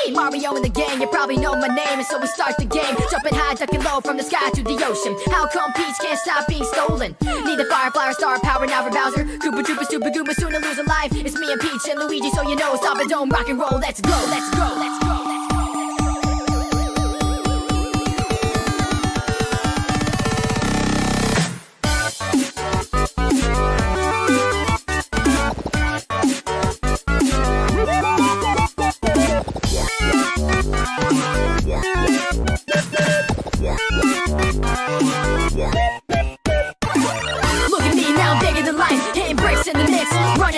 me, Mario and the gang, you probably know my name. And so we start the game, jumping high, ducking low, from the sky to the ocean. How come Peach can't stop being stolen? Need a Firefly or star power now for Bowser. Koopa Troopa, Super Goomba, soon to lose a life. It's me and Peach and Luigi, so you know, stop and don't rock and roll. Let's go, let's go, let's go.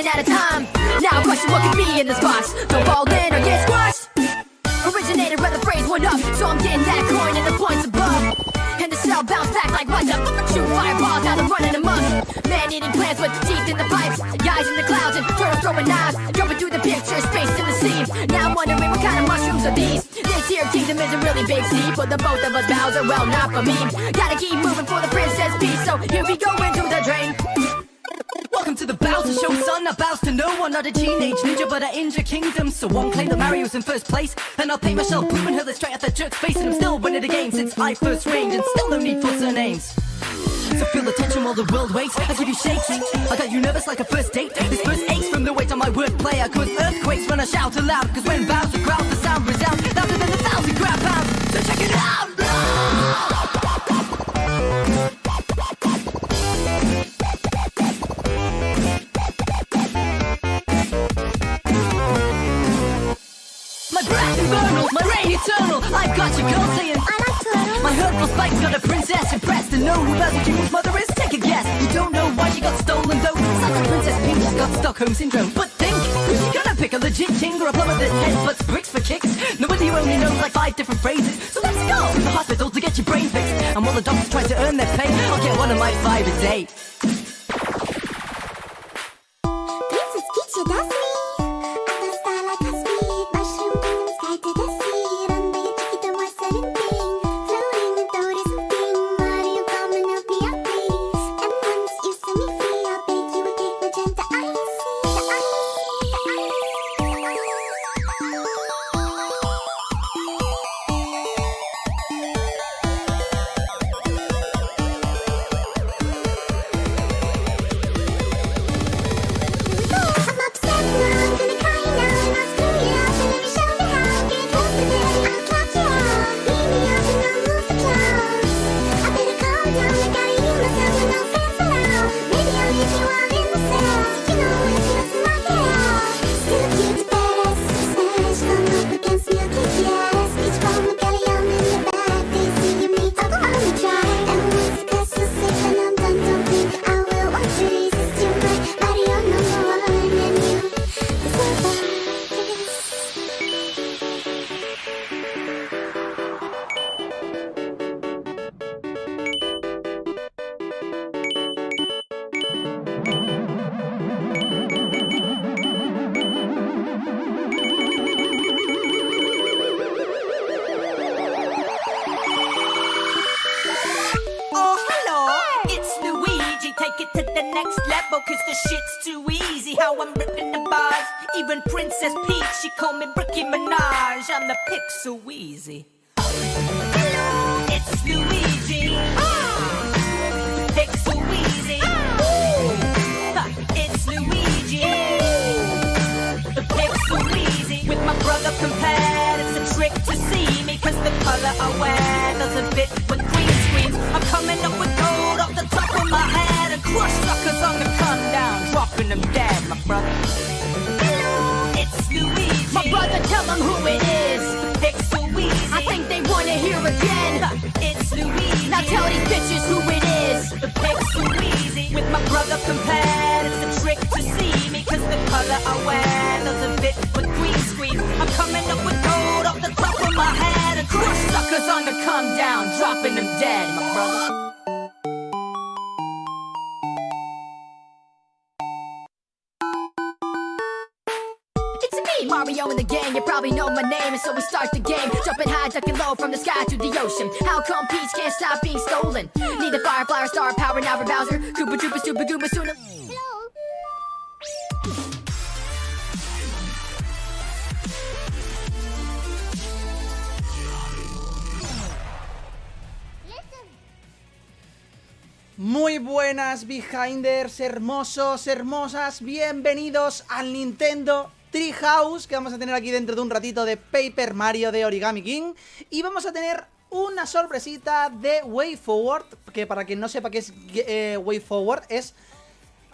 Out of time. Now question what could be in this box. Don't fall in or get squashed. Originated where the phrase went up, so I'm getting that coin and the points above. And the shell bounced back like what the shoot fireballs, now they're running amok. Man eating plants with teeth in the pipes, guys in the clouds and turtles throwing knives, jumping through the picture, space in the seams. Now I'm wondering what kind of mushrooms are these. This here kingdom is a really big sea for the both of us Bowser, well not for me. Gotta keep moving for the princess peace, so here we go into the drain. Welcome to the Bowser Show, son. I bows to no one, not a teenage ninja, but I injure kingdom. So won't claim that Mario's in first place, and I'll pay myself, booming her straight at that jerk's face. And I'm still winning the game since I first reigned, and still no need for surnames. So feel the tension while the world waits. I give you shakes, I got you nervous like a first date. This verse aches from the weight on my wordplay. I cause earthquakes when I shout aloud, cause when Bowser growls, the sound resounds louder than 1,000 grab pounds. So check it out! My reign eternal, I've got your girl saying I like turtles. My hurtful spike's got a princess impressed. To know who Bowser Jr.'s mother is, take a guess. You don't know why she got stolen though. Sounds like Princess Peach's got Stockholm Syndrome. But think, you gonna pick a legit king or a plumber that headbutts bricks for kicks? Nobody only knows like 5 different phrases. So let's go to the hospital to get your brain fixed. And while the doctors try to earn their pay, I'll get one of my 5 a day. Princess Peach, that's me. Even Princess Peach, she call me Bricky Minaj. I'm the Pixel Weezy. It's Luigi. Pixel Weezy. It's Luigi. The Pixel Weezy. With my brother compared, it's a trick to see me, cause the color I wear doesn't fit with green screens. I'm coming up with gold off the top of my head and crush suckers on the come down, dropping them dead, my brother. Luigi. My brother, tell them who it is. Pixel Weezy. I think they wanna hear again. It's Luigi. Now tell these bitches who it is. The Pixel Weezy. With my brother compared, it's a trick to see me, cause the color I wear doesn't fit with green screen. I'm coming up with gold off the top of my head and crush suckers on the come down, dropping them dead, my brother. Mario and the gang, you probably know my name. And so we start the game, jumping high, ducking low, from the sky to the ocean. How come Peach can't stop being stolen? Need a Firefly or star power now for Bowser. Koopa Troopa, Super Goomba, soon to... Muy buenas Behinders, hermosos, hermosas, bienvenidos al Nintendo TreeHouse, que vamos a tener aquí dentro de un ratito de Paper Mario de Origami King. Y vamos a tener una sorpresita de WayForward, que para quien no sepa qué es WayForward, es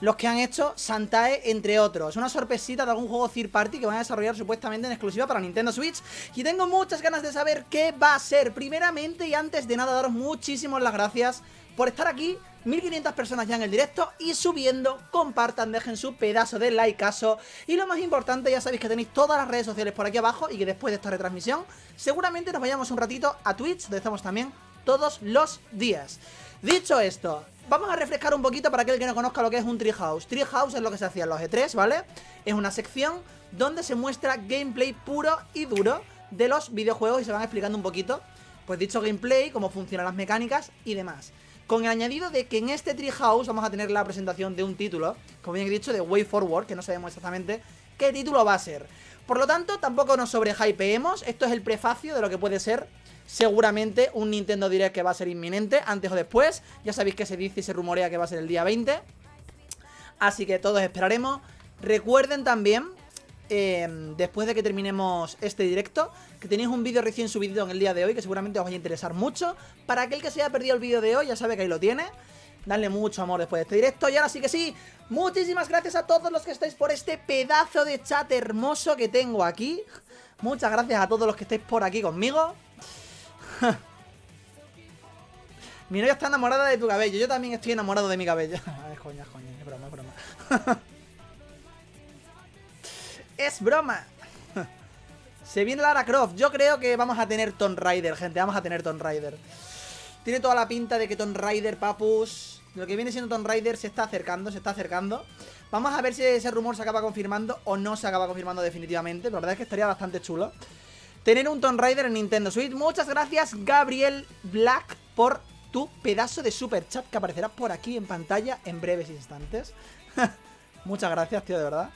los que han hecho Santae, entre otros. Una sorpresita de algún juego third party que van a desarrollar supuestamente en exclusiva para Nintendo Switch. Y tengo muchas ganas de saber qué va a ser. Primeramente y antes de nada, daros muchísimas las gracias por estar aquí. 1500 personas ya en el directo y subiendo. Compartan, dejen su pedazo de likeazo. Y lo más importante, ya sabéis que tenéis todas las redes sociales por aquí abajo. Y que después de esta retransmisión seguramente nos vayamos un ratito a Twitch, donde estamos también todos los días. Dicho esto, vamos a refrescar un poquito para aquel que no conozca lo que es un TreeHouse. TreeHouse es lo que se hacía en los E3, ¿vale? Es una sección donde se muestra gameplay puro y duro de los videojuegos y se van explicando un poquito, pues dicho gameplay, cómo funcionan las mecánicas y demás. Con el añadido de que en este TreeHouse vamos a tener la presentación de un título, como bien he dicho, de WayForward, que no sabemos exactamente qué título va a ser. Por lo tanto, tampoco nos sobrehypeemos. Esto es el prefacio de lo que puede ser seguramente un Nintendo Direct que va a ser inminente, antes o después. Ya sabéis que se dice y se rumorea que va a ser el día 20. Así que todos esperaremos. Recuerden también, después de que terminemos este directo, que tenéis un vídeo recién subido en el día de hoy, que seguramente os vaya a interesar mucho. Para aquel que se haya perdido el vídeo de hoy, ya sabe que ahí lo tiene. Dadle mucho amor después de este directo. Y ahora sí que sí, muchísimas gracias a todos los que estáis por este pedazo de chat hermoso que tengo aquí. Muchas gracias a todos los que estáis por aquí conmigo. Mi novia está enamorada de tu cabello. Yo también estoy enamorado de mi cabello. Es coña, es broma, es broma. Es broma. Se viene Lara Croft. Yo creo que vamos a tener Tomb Raider, gente. Vamos a tener Tomb Raider. Tiene toda la pinta de que Tomb Raider, papus, lo que viene siendo Tomb Raider se está acercando, se está acercando. Vamos a ver si ese rumor se acaba confirmando o no se acaba confirmando definitivamente. La verdad es que estaría bastante chulo tener un Tomb Raider en Nintendo Switch. Muchas gracias, Gabriel Black, por tu pedazo de super chat que aparecerá por aquí en pantalla en breves instantes. Muchas gracias, tío, de verdad.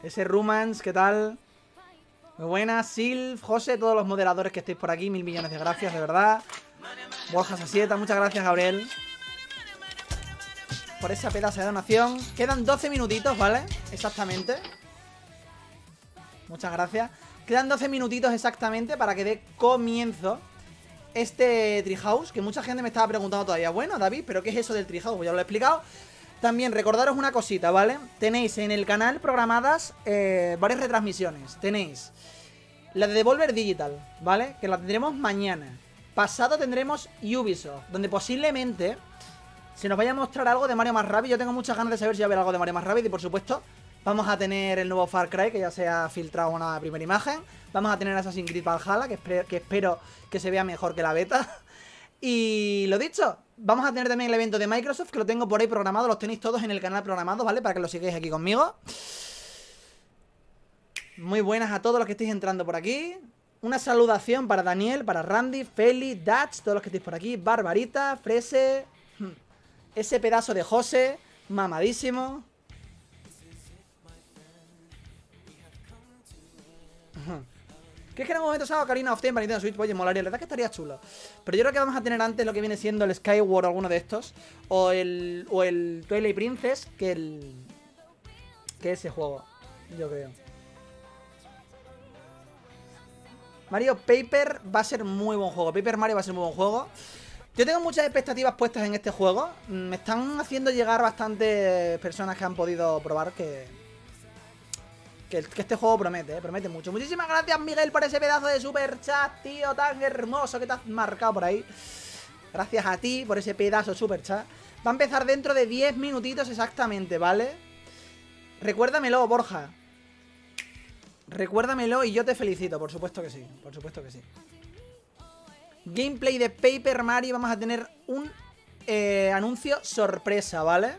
Ese Rumans, ¿qué tal? Muy buenas, Silv, José, todos los moderadores que estéis por aquí, 1000 millones de gracias, de verdad. Borja Sasieta, muchas gracias, Gabriel, por esa pedazo de donación. Quedan 12 minutitos, ¿vale? Exactamente. Muchas gracias. Quedan 12 minutitos exactamente para que dé comienzo este TreeHouse, que mucha gente me estaba preguntando todavía. Bueno, David, ¿pero qué es eso del TreeHouse? Pues ya lo he explicado. También recordaros una cosita, ¿vale? Tenéis en el canal programadas varias retransmisiones. Tenéis la de Devolver Digital, ¿vale? Que la tendremos mañana. Pasado tendremos Ubisoft, donde posiblemente se nos vaya a mostrar algo de Mario más Rabbids. Yo tengo muchas ganas de saber si va a haber algo de Mario más Rabbids. Y por supuesto, vamos a tener el nuevo Far Cry, que ya se ha filtrado una primera imagen. Vamos a tener Assassin's Creed Valhalla, que espero que se vea mejor que la beta. Y lo dicho, vamos a tener también el evento de Microsoft, que lo tengo por ahí programado. Los tenéis todos en el canal programado, ¿vale? Para que lo sigáis aquí conmigo. Muy buenas a todos los que estéis entrando por aquí. Una saludación para Daniel, para Randy, Feli, Dutch, todos los que estéis por aquí. Barbarita, Frese, ese pedazo de José, mamadísimo. ¿Qué es que en algún momento salga Karina of Time para Nintendo Switch? Oye, molaría, la verdad que estaría chulo. Pero yo creo que vamos a tener antes lo que viene siendo el Skyward o alguno de estos. O el Twilight Princess que ese juego, yo creo. Mario Paper va a ser muy buen juego. Paper Mario va a ser muy buen juego. Yo tengo muchas expectativas puestas en este juego. Me están haciendo llegar bastantes personas que han podido probar que este juego promete, promete mucho. Muchísimas gracias, Miguel, por ese pedazo de super chat, tío, tan hermoso que te has marcado por ahí. Gracias a ti por ese pedazo de super chat. Va a empezar dentro de 10 minutitos exactamente, ¿vale? Recuérdamelo, Borja. Recuérdamelo y yo te felicito, por supuesto que sí. Por supuesto que sí. Gameplay de Paper Mario. Vamos a tener un anuncio sorpresa, ¿vale?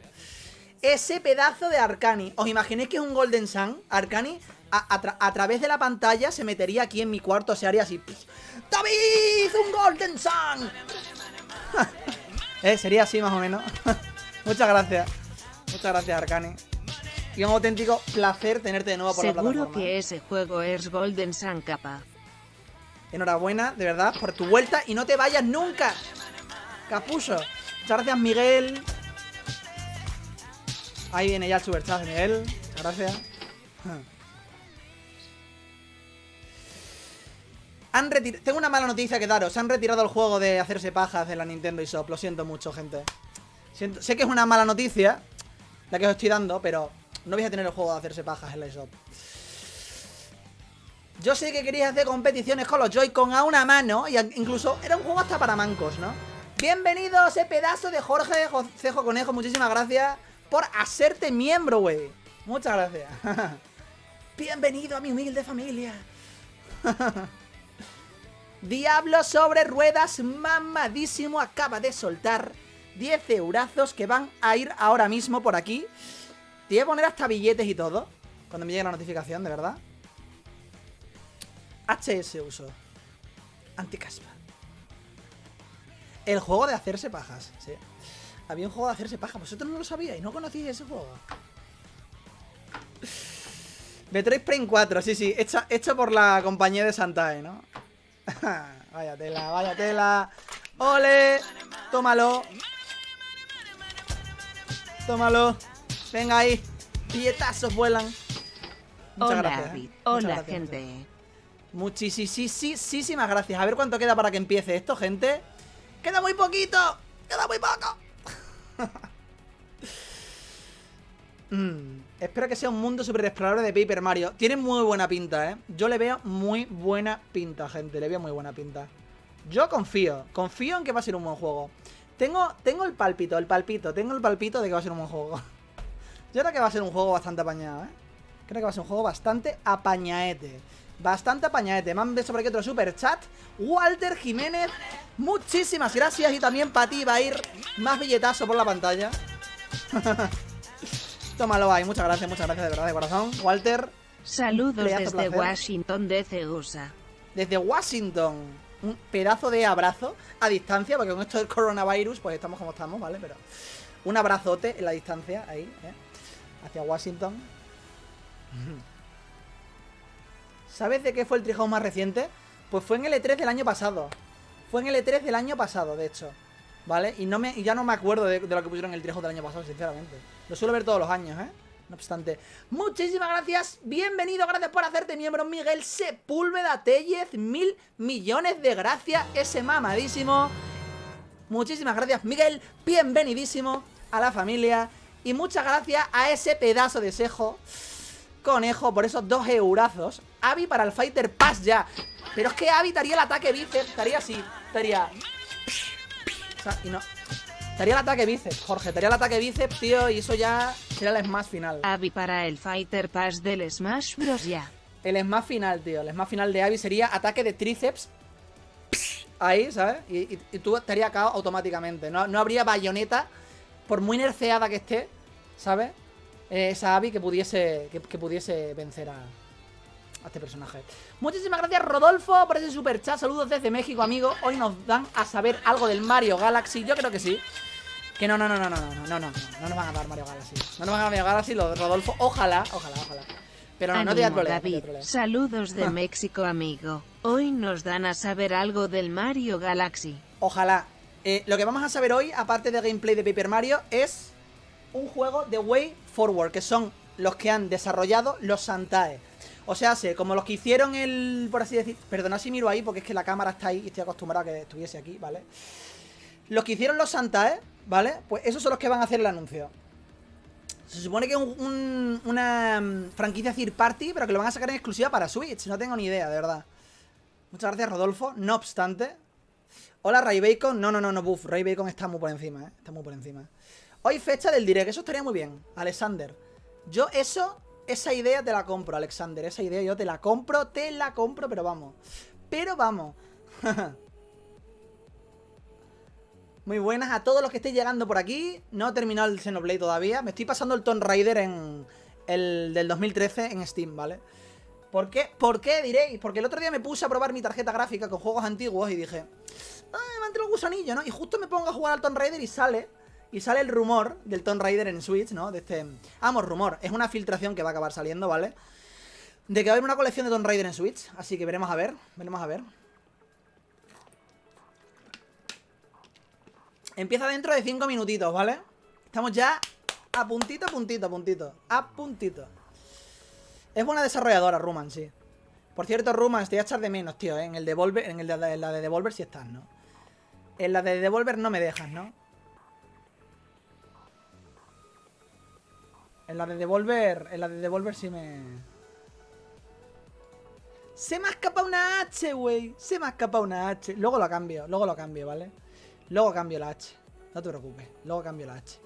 Ese pedazo de Arcani. ¿Os imagináis que es un Golden Sun? Arcani a través de la pantalla se metería aquí en mi cuarto. Se haría así. ¡David! ¡Un Golden Sun! Sería así más o menos. Muchas gracias. Muchas gracias, Arcani. Y un auténtico placer tenerte de nuevo por la plataforma. Seguro que ese juego es Golden Sun, capa. Enhorabuena, de verdad, por tu vuelta. Y no te vayas nunca, Capuso. Muchas gracias, Miguel. Ahí viene ya el superchat de Miguel. Muchas gracias. Tengo una mala noticia que daros. Se han retirado el juego de hacerse pajas de la Nintendo eShop. Lo siento mucho, gente. Sé que es una mala noticia la que os estoy dando, pero no vais a tener el juego de hacerse pajas en la eShop. Yo sé que queríais hacer competiciones con los Joy-Con a una mano. Y incluso era un juego hasta para mancos, ¿no? Bienvenidos, ese pedazo de Jorge Cejo Conejo. Muchísimas gracias por hacerte miembro, güey. Muchas gracias. Bienvenido a mi humilde familia. Diablo sobre ruedas, mamadísimo. Acaba de soltar 10 eurazos que van a ir ahora mismo por aquí. Te voy a poner hasta billetes y todo cuando me llegue la notificación, de verdad. HS uso Anticaspa. El juego de hacerse pajas, sí. Había un juego de hacerse pajas. Vosotros no lo sabíais, no conocíais ese juego. Metroid Prime 4, sí, hecho por la compañía de Santae, ¿no? Vaya tela, vaya tela. ¡Ole! Tómalo. Tómalo. Venga ahí. Billetazos vuelan. Muchas gracias. David. Muchas Hola, gracias, gente. Muchísimas gracias. A ver cuánto queda para que empiece esto, gente. ¡Queda muy poquito! ¡Queda muy poco! Espero que sea un mundo super explorable de Paper Mario. Tiene muy buena pinta, ¿eh? Yo le veo muy buena pinta, gente. Le veo muy buena pinta. Yo confío en que va a ser un buen juego. Tengo el palpito de que va a ser un buen juego. Yo creo que va a ser un juego bastante apañado, ¿eh? Creo que va a ser un juego bastante apañaete. Bastante apañaete. Me han visto por aquí otro super chat. Walter Jiménez, muchísimas gracias. Y también para ti va a ir más billetazo por la pantalla. Tómalo ahí, muchas gracias de verdad, de corazón. Walter, Saludos desde placer. Washington, DC, USA. Desde Washington. Un pedazo de abrazo a distancia, porque con esto del coronavirus, pues estamos como estamos, ¿vale? Pero un abrazote en la distancia, ahí, ¿eh? Hacia Washington. ¿Sabes de qué fue el Treehouse más reciente? Pues fue en el E3 del año pasado. Fue en el E3 del año pasado, de hecho. ¿Vale? Y ya no me acuerdo de lo que pusieron en el Treehouse del año pasado, sinceramente. Lo suelo ver todos los años, ¿eh? No obstante. Muchísimas gracias. Bienvenido, gracias por hacerte miembro, Miguel Sepúlveda Tellez. 1000 millones de gracias. Ese mamadísimo. Muchísimas gracias, Miguel. Bienvenidísimo a la familia. Y muchas gracias a ese pedazo de Sejo Conejo por esos 2 eurazos. Abby para el Fighter Pass ya. Pero es que Abby te haría el ataque bíceps. Estaría así. Estaría... O sea, y no... Te haría el ataque bíceps, Jorge. Te haría el ataque bíceps, tío. Y eso ya será el smash final. Abby para el Fighter Pass del Smash Bros. Ya. El smash final, tío. El smash final de Abby sería ataque de tríceps. Ahí, ¿sabes? Y tú te harías KO automáticamente. No habría bayoneta, por muy nerfeada que esté, ¿sabes? Esa Abby que pudiese vencer a este personaje. Muchísimas gracias, Rodolfo, por ese super chat. Saludos desde México, amigo. Hoy nos dan a saber algo del Mario Galaxy. Yo creo que sí. Que no nos van a dar Mario Galaxy. No nos van a dar Mario Galaxy, Rodolfo. Ojalá. Pero no te da Ánimo, problema. David. Saludos de México, amigo. Hoy nos dan a saber algo del Mario Galaxy. Ojalá. Lo que vamos a saber hoy, aparte de gameplay de Paper Mario, es un juego de WayForward, que son los que han desarrollado los Santae. O sea, como los que hicieron por así decir... Perdona si miro ahí, porque es que la cámara está ahí y estoy acostumbrado a que estuviese aquí, ¿vale? Los que hicieron los Santae, ¿vale? Pues esos son los que van a hacer el anuncio. Se supone que es una franquicia third party, pero que lo van a sacar en exclusiva para Switch. No tengo ni idea, de verdad. Muchas gracias, Rodolfo. No obstante... Hola, Ray Bacon. No, buff. Ray Bacon está muy por encima, ¿eh? Está muy por encima. Hoy fecha del direct. Eso estaría muy bien, Alexander. Yo esa idea te la compro, Alexander. Esa idea yo te la compro, pero vamos. Muy buenas a todos los que estéis llegando por aquí. No he terminado el Xenoblade todavía. Me estoy pasando el Tomb Raider en el del 2013 en Steam, ¿vale? ¿Por qué? ¿Por qué diréis? Porque el otro día me puse a probar mi tarjeta gráfica con juegos antiguos y dije... me ha entrado un gusanillo, ¿no? Y justo me pongo a jugar al Tomb Raider y sale el rumor del Tomb Raider en Switch, ¿no? De este... Vamos, rumor. Es una filtración que va a acabar saliendo, ¿vale? De que va a haber una colección de Tomb Raider en Switch. Así que veremos a ver. Empieza dentro de 5 minutitos, ¿vale? Estamos ya a puntito, puntito, puntito. A puntito. Es buena desarrolladora, Ruman, sí. Por cierto, Ruman, te voy a echar de menos, tío, ¿eh? En el Devolver, en la de Devolver sí estás, ¿no? En la de Devolver no me dejas, ¿no? En la de Devolver sí me... Se me ha escapado una H, güey. Se me ha escapado una H. Luego lo cambio, ¿vale? Luego cambio la H. No te preocupes, luego cambio la H.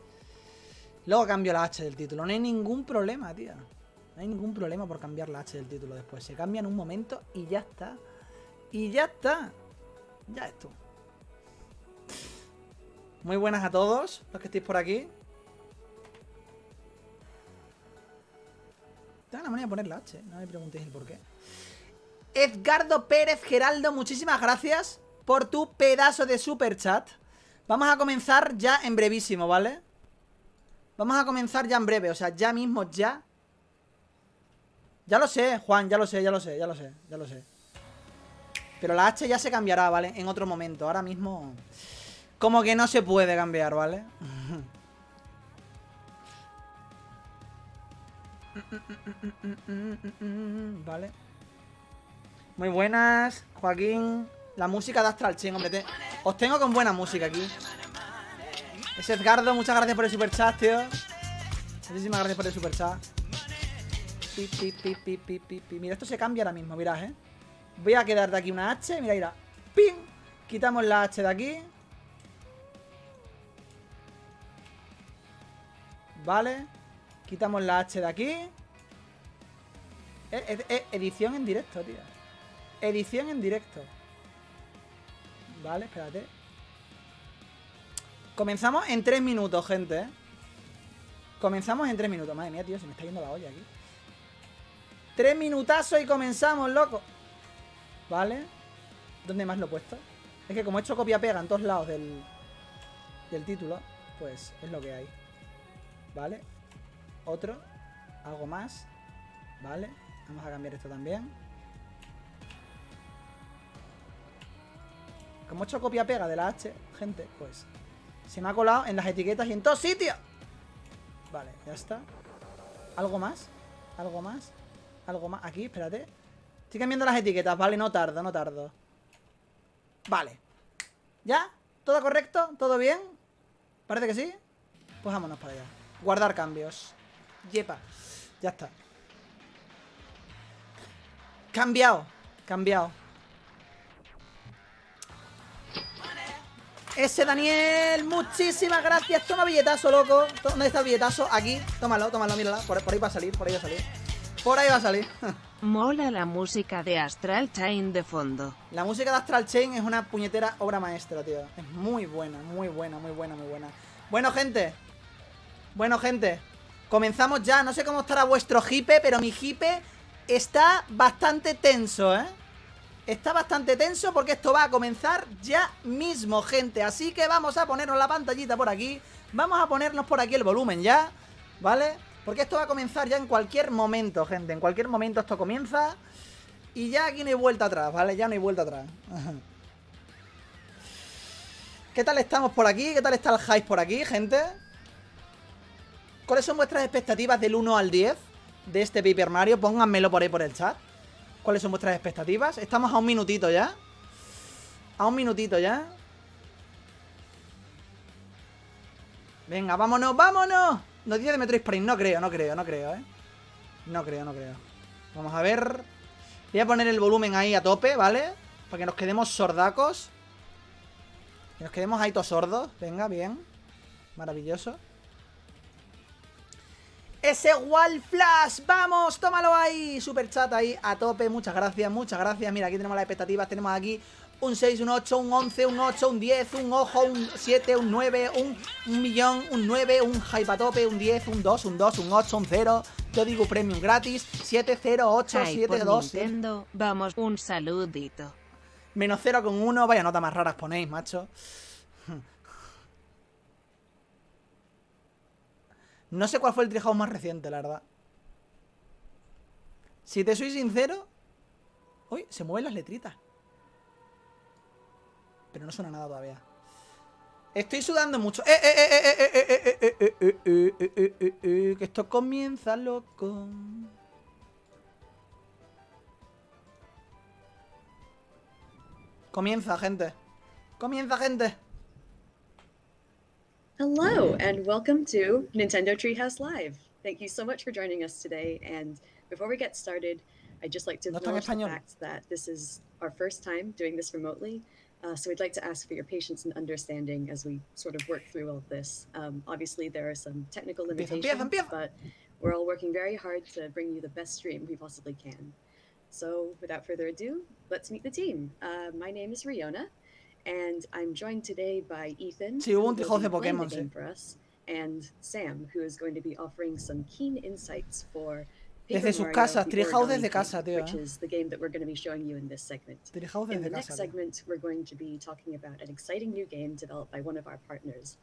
Luego cambio la H del título. No hay ningún problema, tío. No hay ningún problema por cambiar la H del título después. Se cambia en un momento y ya está. Y ya está. Ya es tú. Muy buenas a todos los que estéis por aquí. Tengo la manera de poner la H, no me preguntéis el por qué. Edgardo Pérez Geraldo, muchísimas gracias por tu pedazo de super chat. Vamos a comenzar ya en brevísimo, ¿vale? Vamos a comenzar ya en breve, o sea, ya mismo, ya. Ya lo sé, Juan, ya lo sé. Pero la H ya se cambiará, ¿vale? En otro momento, ahora mismo... Como que no se puede cambiar, ¿vale? Vale. Muy buenas, Joaquín. La música de Astral Chain, hombre. Os tengo con buena música aquí. Es Edgardo, muchas gracias por el superchat, tío. Muchísimas gracias por el superchat. Mira, esto se cambia ahora mismo, mirad, Voy a quedar de aquí una H, mira. ¡Pim! Quitamos la H de aquí. Vale. Quitamos la H de aquí. Edición en directo, tío. Edición en directo. Vale, espérate. Comenzamos en 3 minutos, gente, Comenzamos en 3 minutos. Madre mía, tío, se me está yendo la olla aquí. 3 minutazos y comenzamos, loco. Vale. ¿Dónde más lo he puesto? Es que como he hecho copia-pega en todos lados del título, pues es lo que hay. Vale. Otro. Algo más. Vale. Vamos a cambiar esto también. Como he hecho copia-pega de la H, gente, pues se me ha colado en las etiquetas y en todos sitios. Vale, ya está. ¿Algo más? ¿Algo más? ¿Algo más? Aquí, espérate. Estoy cambiando las etiquetas, vale, no tardo. Vale. ¿Ya? ¿Todo correcto? ¿Todo bien? ¿Parece que sí? Pues vámonos para allá. Guardar cambios. Yepa. Ya está. Cambiado. Ese Daniel, muchísimas gracias. Toma billetazo, loco. ¿Dónde está el billetazo? Aquí. Tómalo, mírala. Por ahí va a salir, Por ahí va a salir. Mola la música de Astral Chain de fondo. La música de Astral Chain es una puñetera obra maestra, tío. Es muy buena. Bueno, gente. Comenzamos ya. No sé cómo estará vuestro hipe, pero mi hipe está bastante tenso, Está bastante tenso porque esto va a comenzar ya mismo, gente. Así que vamos a ponernos la pantallita por aquí. Vamos a ponernos por aquí el volumen ya, ¿vale? Porque esto va a comenzar ya en cualquier momento, gente. En cualquier momento esto comienza. Y ya aquí no hay vuelta atrás, ¿vale? Ya no hay vuelta atrás. ¿Qué tal estamos por aquí? ¿Qué tal está el hype por aquí, gente? ¿Cuáles son vuestras expectativas del 1 al 10 de este Paper Mario? Pónganmelo por ahí por el chat. ¿Cuáles son vuestras expectativas? Estamos a un minutito ya. Venga, vámonos. Noticias de Metroid Prime. No creo, No creo. Vamos a ver. Voy a poner el volumen ahí a tope, ¿vale? Para que nos quedemos sordacos. Que nos quedemos ahí todos sordos. Venga, bien. Maravilloso. Ese Wall Flash, vamos, tómalo ahí. Super chat ahí a tope, muchas gracias. Mira, aquí tenemos las expectativas. Tenemos aquí un 6, un 8, un 11, un 8, un 10, un ojo, un 7, un 9, un millón, un 9, un hype a tope, un 10, un 2, un 2, un 8, un 0. Yo digo premium gratis, 7, 0, 8, 7, 2. Nintendo, vamos, un saludito. Menos 0,1, vaya nota más raras ponéis, macho. No sé cuál fue el Treehouse más reciente, la verdad. Si te soy sincero... Uy, se mueven las letritas. Pero no suena nada todavía. Estoy sudando mucho. Que esto comienza loco. Comienza, gente. Comienza, gente. Hello, and welcome to Nintendo Treehouse Live. Thank you so much for joining us today. And before we get started, I'd just like to No está en acknowledge the español. fact that this is our first time doing this remotely. So we'd like to ask for your patience and understanding as we sort of work through all of this. Obviously, there are some technical limitations, but we're all working very hard to bring you the best stream we possibly can. So without further ado, let's meet the team. My name is Riona, and I'm joined today by Ethan, Sí, hubo un who Threehouse de will be playing the Pokémon, game sí. for us, and Sam, who is going to be offering some keen insights for Desde sus casas, TreeHouse desde casa, tío. which is the game that we're going to be showing you in this segment. TreeHouse In the desde next casa, tío. segment, we're going to be talking about an exciting new game developed by one of our partners.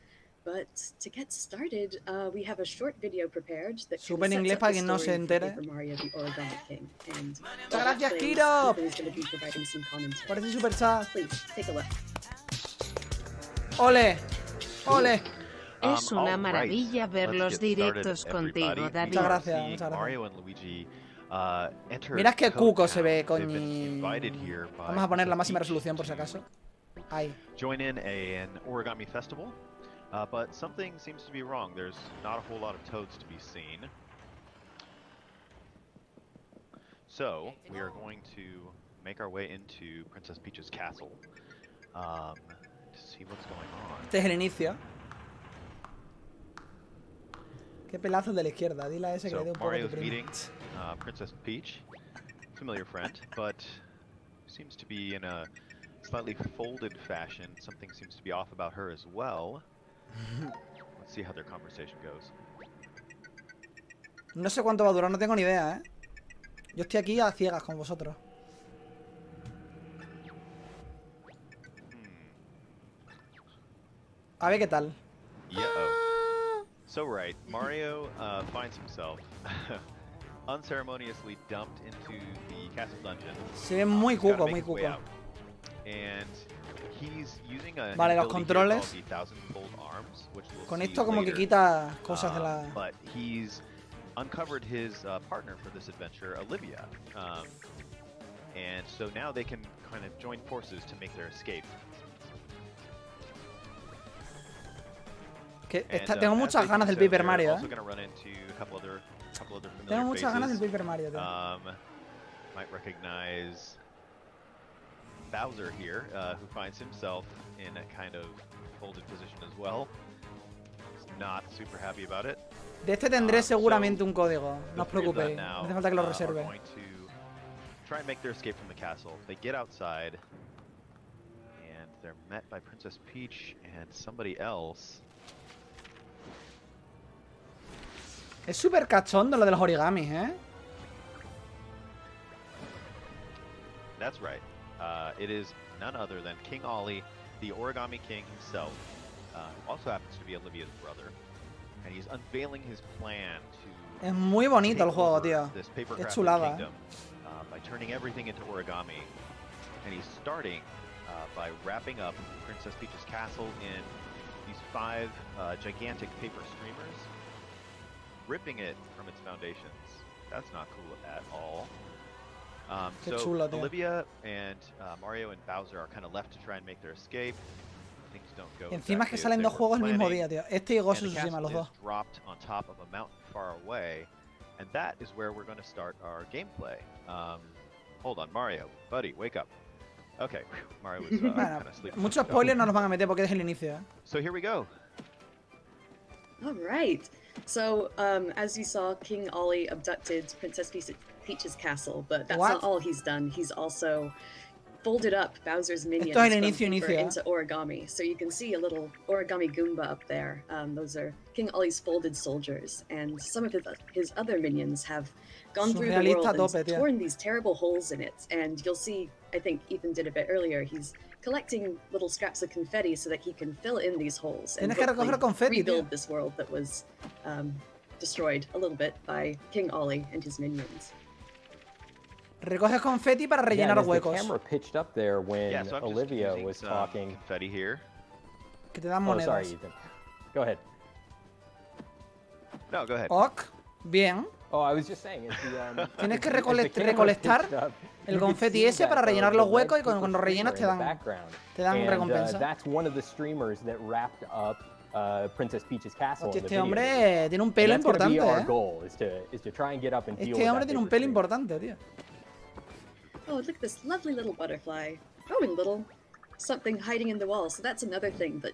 But to get started, we have a short video prepared that Súper kind of inglés sets up para the quien no se story for entere. Paper Mario the Origami King. And Muchas gracias, plays, Kiro. Ethan is going to be providing some commentary. Parece super chat. Please take a look. Ole. Ole. Es una maravilla ver los directos contigo, David. Muchas gracias, muchas gracias. Mira que cuco se ve, coñi. Vamos a poner la máxima resolución por si acaso. Ahí. Join in an origami festival, but something seems to be wrong. There's not a whole lot of toads to be seen. So we are going to make our way into Princess Peach's castle to see what's going on. Este es el inicio. Qué pelazo el de la izquierda. Dile a ese que le dé un poco de Mario's prima. meeting Princess Peach, familiar friend, but seems to be in a slightly folded fashion. Something seems to be off about her as well. Let's see how their conversation goes. No sé cuánto va a durar, no tengo ni idea, Yo estoy aquí a ciegas con vosotros. A ver qué tal. So right, Mario finds himself unceremoniously dumped into the castle dungeon. Se ve muy He's gotta cuco, make muy his way cuco. out. And he's using a Vale, los ability here controles. called the Thousand-Fold Arms, which we'll Con see esto como que later. quita cosas de la... But he's uncovered his partner for this adventure, Olivia. And so now they can kind of join forces to make their escape. Que And, tengo as muchas they ganas do del so, Paper they're Mario, also gonna run into a couple other familiar Tengo muchas ganas del faces. Paper Mario, tío. Might recognize Bowser here, who finds himself in a kind of folded position as well. He's not super happy about it. De este tendré so seguramente un código. No os The three of preocupéis. them No now, hace falta que lo are reserve. going to try and make their escape from the castle. They get outside, and they're met by Princess Peach and somebody else. Es súper cachondo lo de los origamis, That's right. It is none other than King Ollie, the Origami King himself, who also happens to be Olivia's brother, and he's unveiling his plan to Es muy bonito el take juego, over tío. this Qué paper-crafted chulada, kingdom by turning everything into origami. And he's starting by wrapping up Princess Peach's castle in these 5 gigantic paper streamers, ripping it from its foundations. That's not cool at all. Qué So chulo, tío. Olivia and Mario and Bowser are kind of left to try and make their escape. Things don't go Encima es que exactly as salen they dos were juegos el mismo planning. día, tío. Este y Ghost of And the Tsushima, los castle dos. is dropped on top of a mountain far away, and that is where we're going to start our gameplay. Hold on, Mario, buddy, wake up. Okay, Mario was Bueno, kind of sleeping. muchos spoilers no nos van a meter porque es el inicio, So here we go. All right. So, as you saw, King Ollie abducted Princess Peach's castle, but that's What? not all he's done. He's also folded up Bowser's minions Esto es el from inicio, paper inicio, into origami. So you can see a little origami Goomba up there. Those are King Ollie's folded soldiers, and some of his other minions have gone through the Surrealista world a tope, and tío. torn these terrible holes in it. And you'll see, I think Ethan did a bit earlier, he's collecting little scraps of confetti so that he can fill in these holes and Tienes que recoger hopefully confeti, tío. rebuild this world that was destroyed a little bit by King Ollie and his minions. Recoges confeti para rellenar yeah, and as the huecos. camera pitched up there when Yeah, so I'm just Olivia using was some talking. confetti here. Que te dan Oh, monedas. sorry, Ethan. Go ahead. No, go ahead. Ok, bien. Oh, I was just saying, Tienes que as the camera recolectar picks up, el you can confeti see ese para that rellenar the los red huecos y paper cuando rellenas streamer in the te background. dan And, recompensa. that's one of the streamers that wrapped up Princess Peach's castle Hostia, in the este video hombre game. tiene un And pelo that's gonna be importante, our goal, is to try and get up and deal with Este hombre that tiene un paper pelo streamer. importante, tío. Oh, look at this lovely little butterfly. Oh, and little something hiding in the wall. So that's another thing that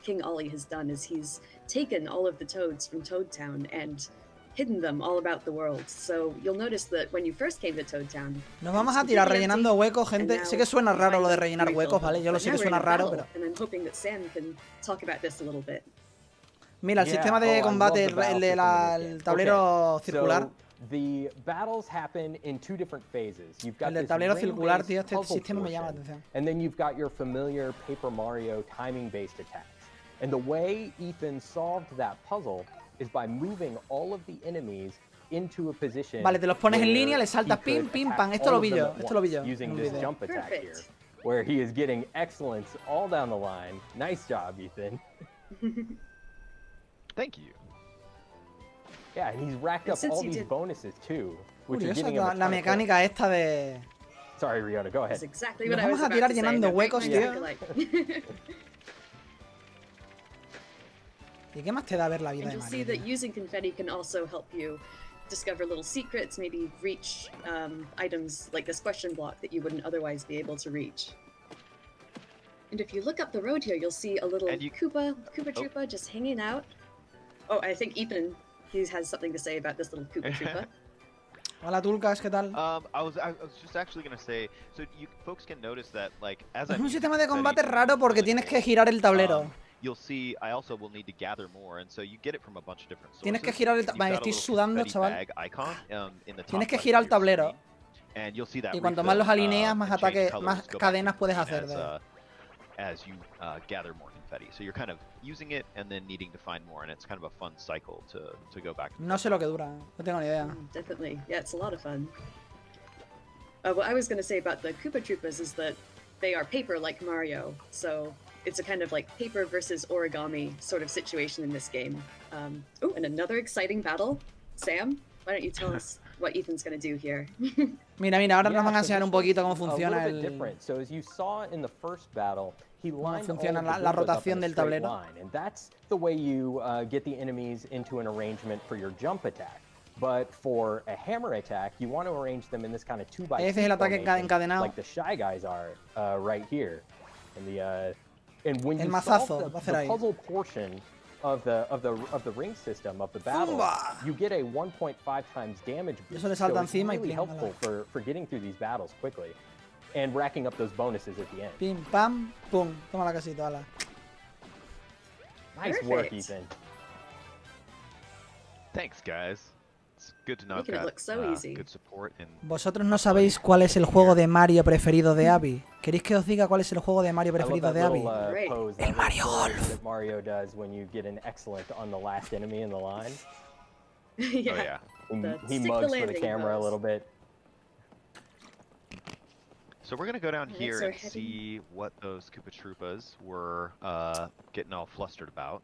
King Ollie has done is he's taken all of the toads from Toad Town and hidden them all about the world. So you'll notice that when you first came to Toad Town, Nos vamos a tirar rellenando huecos, gente. Sé que suena raro lo de rellenar huecos, ¿vale? Yo lo sé que suena raro, pero... And I'm hoping that Sam can talk about this a little bit. Mira, el Yeah, sistema de I love combate, the battle el de system in this el game. tablero Okay, circular. so the battles happen in two different phases. You've got El del this tablero circular, ring-based tío, este puzzle sistema me llama la portion, atención. and then you've got your familiar Paper Mario timing-based attacks. And the way Ethan solved that puzzle is by moving all of the enemies into a position. Vale, te los pones en where línea, le saltas he pim, could pim, attack pam. Esto all lo of vi them yo, at esto lo vi yo once en using un this video. jump attack here, Perfect. where he is getting excellence all down the line. Nice job, Ethan. Thank you. Yeah, and he's racked And up since all he these did- bonuses too, which are Curiosa giving him a la ton of mecánica esta de... points. Sorry, Riona, go ahead. That's exactly Nos what I was vamos a about tirar to say. llenando No, great huecos, minds tío. think alike. ¿Y qué más te da ver la vida And de you'll see Mario? that tío? using confetti can also help you discover little secrets, maybe reach items like this question block that you wouldn't otherwise be able to reach. And if you look up the road here, you'll see a little And you- Koopa Troopa just hanging out. Oh, I think Ethan, he has something to say about this little Koopa Troopa. Hola, Tulcas, ¿qué tal? I was just actually gonna say, so you folks can notice that, like, as Es I'm un using sistema de confetti combate to raro porque really tienes que cool, girar el tablero. You'll see, I also will need to gather more, and so you get it from a bunch of different sources. Tienes que girar el You've Vale, got a estoy little sudando, confetti chaval. bag icon, in the top Tienes que left girar of el your tablero. screen, and you'll see that Y cuanto más los refill, alineas, más and change ataques, colors más go back to cadenas green puedes hacer as you gather more confetti. So you're kind of using it and then needing to find more, and it's kind of a fun cycle to go back. No sé lo que dura, no tengo ni idea. Definitely. Yeah, it's a lot of fun. What I was going to say about the Koopa Troopas is that they are paper like Mario, so it's a kind of like paper versus origami sort of situation in this game. Oh, and another exciting battle. Sam, why don't you tell us what Ethan's going to do here? Mira, mira, ahora Yeah, nos van a so enseñar this un poquito cómo one's funciona a little bit el... different. So as you saw in the first battle, he lined all funciona of the la windows up rotación in a del straight tablero. line, and that's the way you get the enemies into an arrangement for your jump attack. But for a hammer attack, you want to arrange them in this kind of 2x2 Ese es el ataque formation, encadenado. like the Shy Guys are right here. And when El you mazazo, solve va a the hacer ahí. puzzle portion of the ring system of the battle, Zumba. you get a 1.5 times damage boost. Eso le salta so it's encima y really plim, helpful for getting through these battles quickly and racking up those bonuses at the end. Pim, pam, pum. Toma la casita, ala. Nice work, Perfect. Ethan. Thanks, guys. It's good to know I've Making it got look so easy. good support and Vosotros no sabéis cuál es el juego de Mario preferido de Abby. ¿Queréis que os diga cuál es el juego de Mario I love preferido that de Abby? little Great. pose, that little pose that Mario does when you get an excellent on the last enemy in the line. Yeah. oh yeah. The He stick the mugs for the landing camera a pose. little bit. So we're gonna go down Alright, here so we're and heading- see what those Koopa Troopas were getting all flustered about,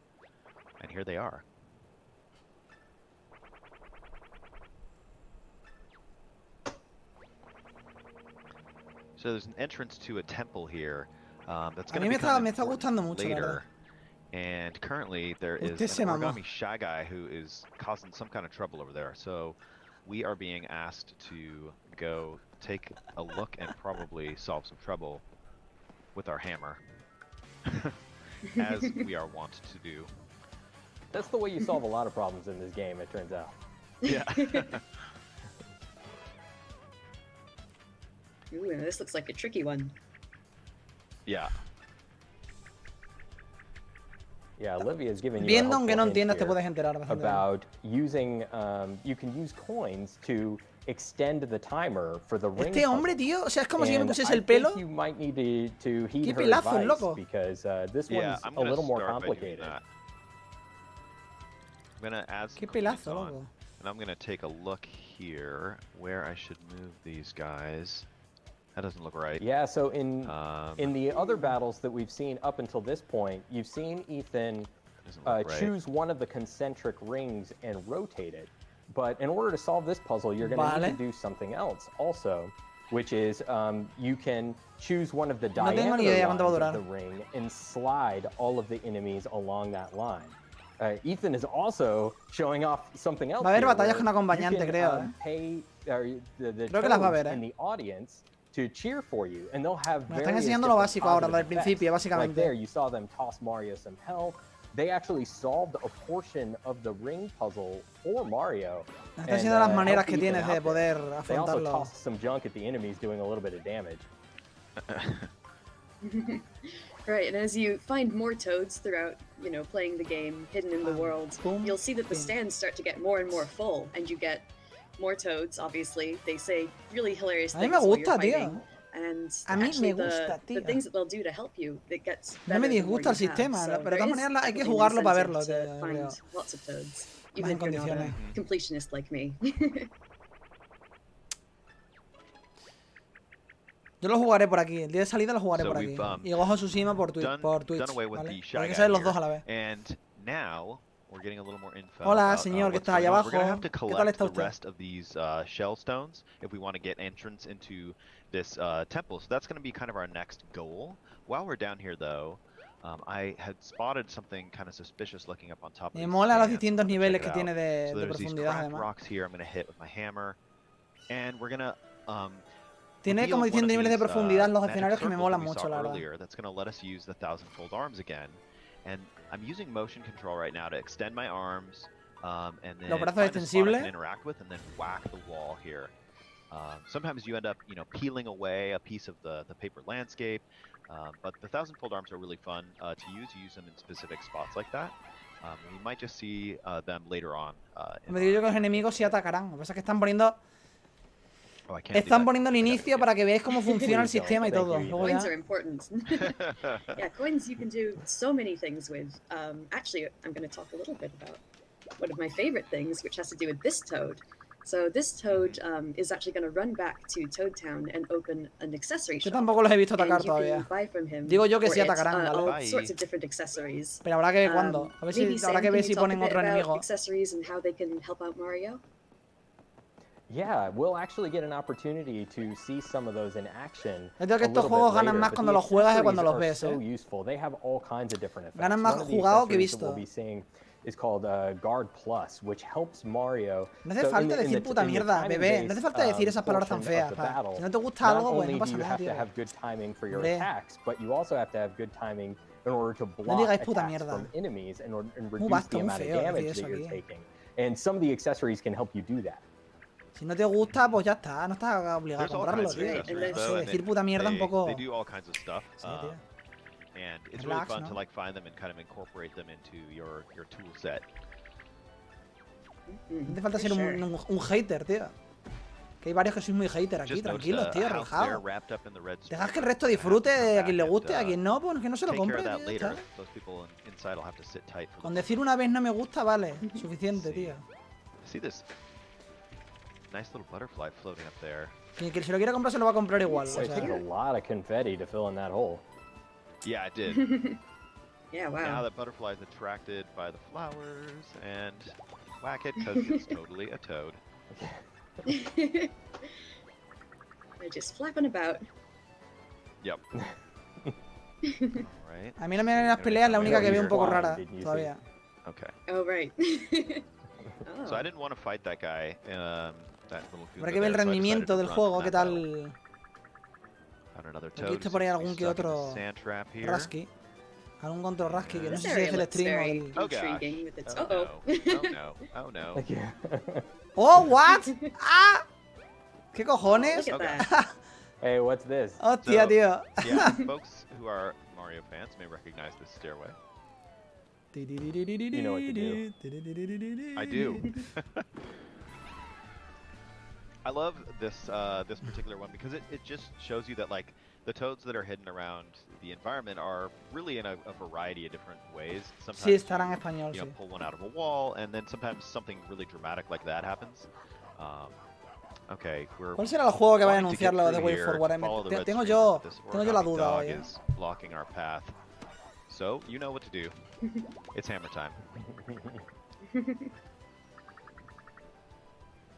and here they are. So there's an entrance to a temple here. That's A gonna mí me become está gustando important mucho, la verdad. later. And currently there Usted is se an mamó. origami shy guy who is causing some kind of trouble over there. So we are being asked to go take a look and probably solve some trouble with our hammer, as we are wont to do. That's the way you solve a lot of problems in this game, it turns out. Yeah. Ooh, and this looks like a tricky one. Yeah. Yeah, Olivia's giving you a Viendo aunque no helpful hint entiendas te here puedes enterar bastante. about using, you can use coins to extend the timer for the ring Este hombre, puzzle. tío, o sea, es como si yo me And pusiese I el pelo. think you might need to heed Qué her pelazo, el advice loco. because this Yeah, one's I'm a gonna little more start by doing complicated. that. I'm gonna add some Qué coins pelazo, on, loco. and I'm gonna take a look here where I should move these guys. That doesn't look right. Yeah, so in the other battles that we've seen up until this point, you've seen Ethan choose one of the concentric rings and rotate it. But in order to solve this puzzle, you're going to need to do something else also, which is you can choose one of the diameter lines of the ring and slide all of the enemies along that line. Ethan is also showing off something else. Va a haber here, batallas con where acompañante, you can, creo. Pay the Creo que las va a toads ver, in the audience to cheer for you, and they'll have Me están various enseñando lo different básico ahora, lo del positive principio, effects. Like básicamente. there, you saw them toss Mario some health. They actually solved a portion of the ring puzzle for Mario. Me están enseñando las maneras que helped Ethan tienes de out poder there. They also afrontarlo. tossed some junk at the enemies, doing a little bit of damage. Right, and as you find more toads throughout, you know, playing the game, hidden in the world, you'll see that the stands start to get more and more full, and you get more toads, obviously. They say really hilarious A mí things me while gusta, you're tío. fighting. And A mí actually me gusta, the tío. things that they'll do to help you, it gets No me better the more disgusta el you have. sistema, So pero de there todas is maneras hay que definitely an jugarlo para incentive verlo, to creo. find lots of toads, Más even en if you're not condiciones. a completionist like me. Yo lo jugaré por aquí, el día de salida lo jugaré So por aquí. we've, Y Gojo Tsushima por Twitch, done away with ¿vale? the Hay Shy que Guy saber los here, dos a la vez. and now we're getting a little more info. Hola, about, señor, que what's está ahí going on. We're gonna abajo. have to ¿Qué tal collect está the usted? rest of these shell stones if we want to get entrance into this temple. So that's going to be kind of our next goal. While we're down here, though, I had spotted something kind of suspicious looking up on top of Me these mola los stands. distintos I'm gonna niveles check que it tiene out. de So there's these profundidad, cracked además. rocks here. I'm going to hit with my hammer, and we're gonna Tiene como distintos niveles de profundidad en los escenarios que me molan mucho, la verdad. That's going to let us use the thousand-fold arms again, and I'm using motion control right now to extend my arms, and then Los brazos find a spot I extensibles. can interact with, and then whack the wall here. Sometimes you end up, you know, peeling away a piece of the paper landscape, but the thousand-fold arms are really fun to use. You use them in specific spots like that. We might just see them later on. Me digo yo que los enemigos sí atacarán. Lo que pasa es que están poniendo Oh, I can't do Están that. poniendo el inicio para que veáis cómo funciona el sistema y todo. Luego Coins ya... are important. Yeah, coins you can do so many things with. Actually, I'm going to talk a little bit about one of my favorite things, which has to do with this toad. So this toad is actually going to run back to Toad Town and open an accessory Yo shop. tampoco los he visto atacar And you todavía. can buy from him Digo yo que or sí it, atacarán, all ¿vale? sorts of different accessories. Pero habrá que ver cuándo. A ver Maybe si habrá Sam, que ver can si you talk a ponen bit otro about enemigo. accessories and how they can help out Mario? Yeah, we'll actually get an opportunity to see some of those in action. Yo creo que a estos little juegos bit ganan later, más but cuando the los juegas que cuando los accessories ves, are so useful. They have all kinds of different effects. Ganan más One of the jugado que accessories that visto. we'll be seeing is called Guard Plus, which helps Mario. No hace So in falta the- in decir the- puta in the mierda, bebé. timing-based, No hace falta decir esas palabras tan portion of feas. the Pa. battle, Si no te gusta not algo, pues only no do pasa you nada, have to tío. have good timing for your Hombre. attacks, but you also have to have good timing in order to No block digáis puta attacks mierda. from enemies and Muy reduce vasto, the muy amount of feo decir damage eso that you're aquí. taking. And some of the accessories can help you do that. Si no te gusta, pues ya está. No estás obligado a There's all comprarlo, kinds of tío. accessories, Eso, though, and decir puta mierda un poco... They do all kinds of stuff. Sí, tío. And it's Relax, really fun ¿no? to like find them and kind of incorporate them into your tool set. No hace falta ser Sure. un hater, tío. Que hay varios que sois muy hater aquí. Just noticed Tranquilos, a tío, house there relajados. wrapped up in the red Dejad que el stone. resto Gonna have to disfrute, come a quien le back guste, a and, quien no, pues que no se lo take care compre. of that tío, ya later. está. Those people inside will have to sit tight for Con the... decir una vez no me gusta, vale. Suficiente, Sí. tío. See this nice little butterfly floating up there. Quien se lo quiera comprar se lo va a comprar igual. O It sea, takes a lot of confetti to fill in that hole. Yeah, it did. Yeah, Now wow. that butterfly is attracted by the flowers and whack it because it's totally a toad. They're just flapping about. Yep. Alright. a mí la manera de las peleas es la única que veo un poco rara Did you see? todavía. Okay. Oh, right. So I didn't want to fight that guy. That little Habrá que ver el rendimiento del juego, qué tal. Found another Aquí toad. usted por ahí algún que Stuck in the otro sand trap here. Rasky. Algún control Rasky que no This sé si area es el looks stream o very el... Oh, gosh. intriguing with its. Oh, Uh-oh. no. Oh, no. Oh, no. ¡Oh, what! ¡Ah! ¿Qué cojones? Look at Okay. that. Hey, what's this? Hostia, So- tío. Yeah, folks who are Mario fans may recognize this stairway. You know what to do. I do. I love this this particular one because it just shows you that like the toads that are hidden around the environment are really in a variety of different ways. Sometimes Sí, estará en you, español, you know, sí. pull one out of a wall, and then sometimes something really dramatic like that happens. Okay, we're ¿Cuál será el juego que va a wanting to get anunciar lo de through here, WayForward? follow the red Tengo streamer, yo but this la Origami duda dog hoy. is blocking our path. So, you know what to do. It's hammer time.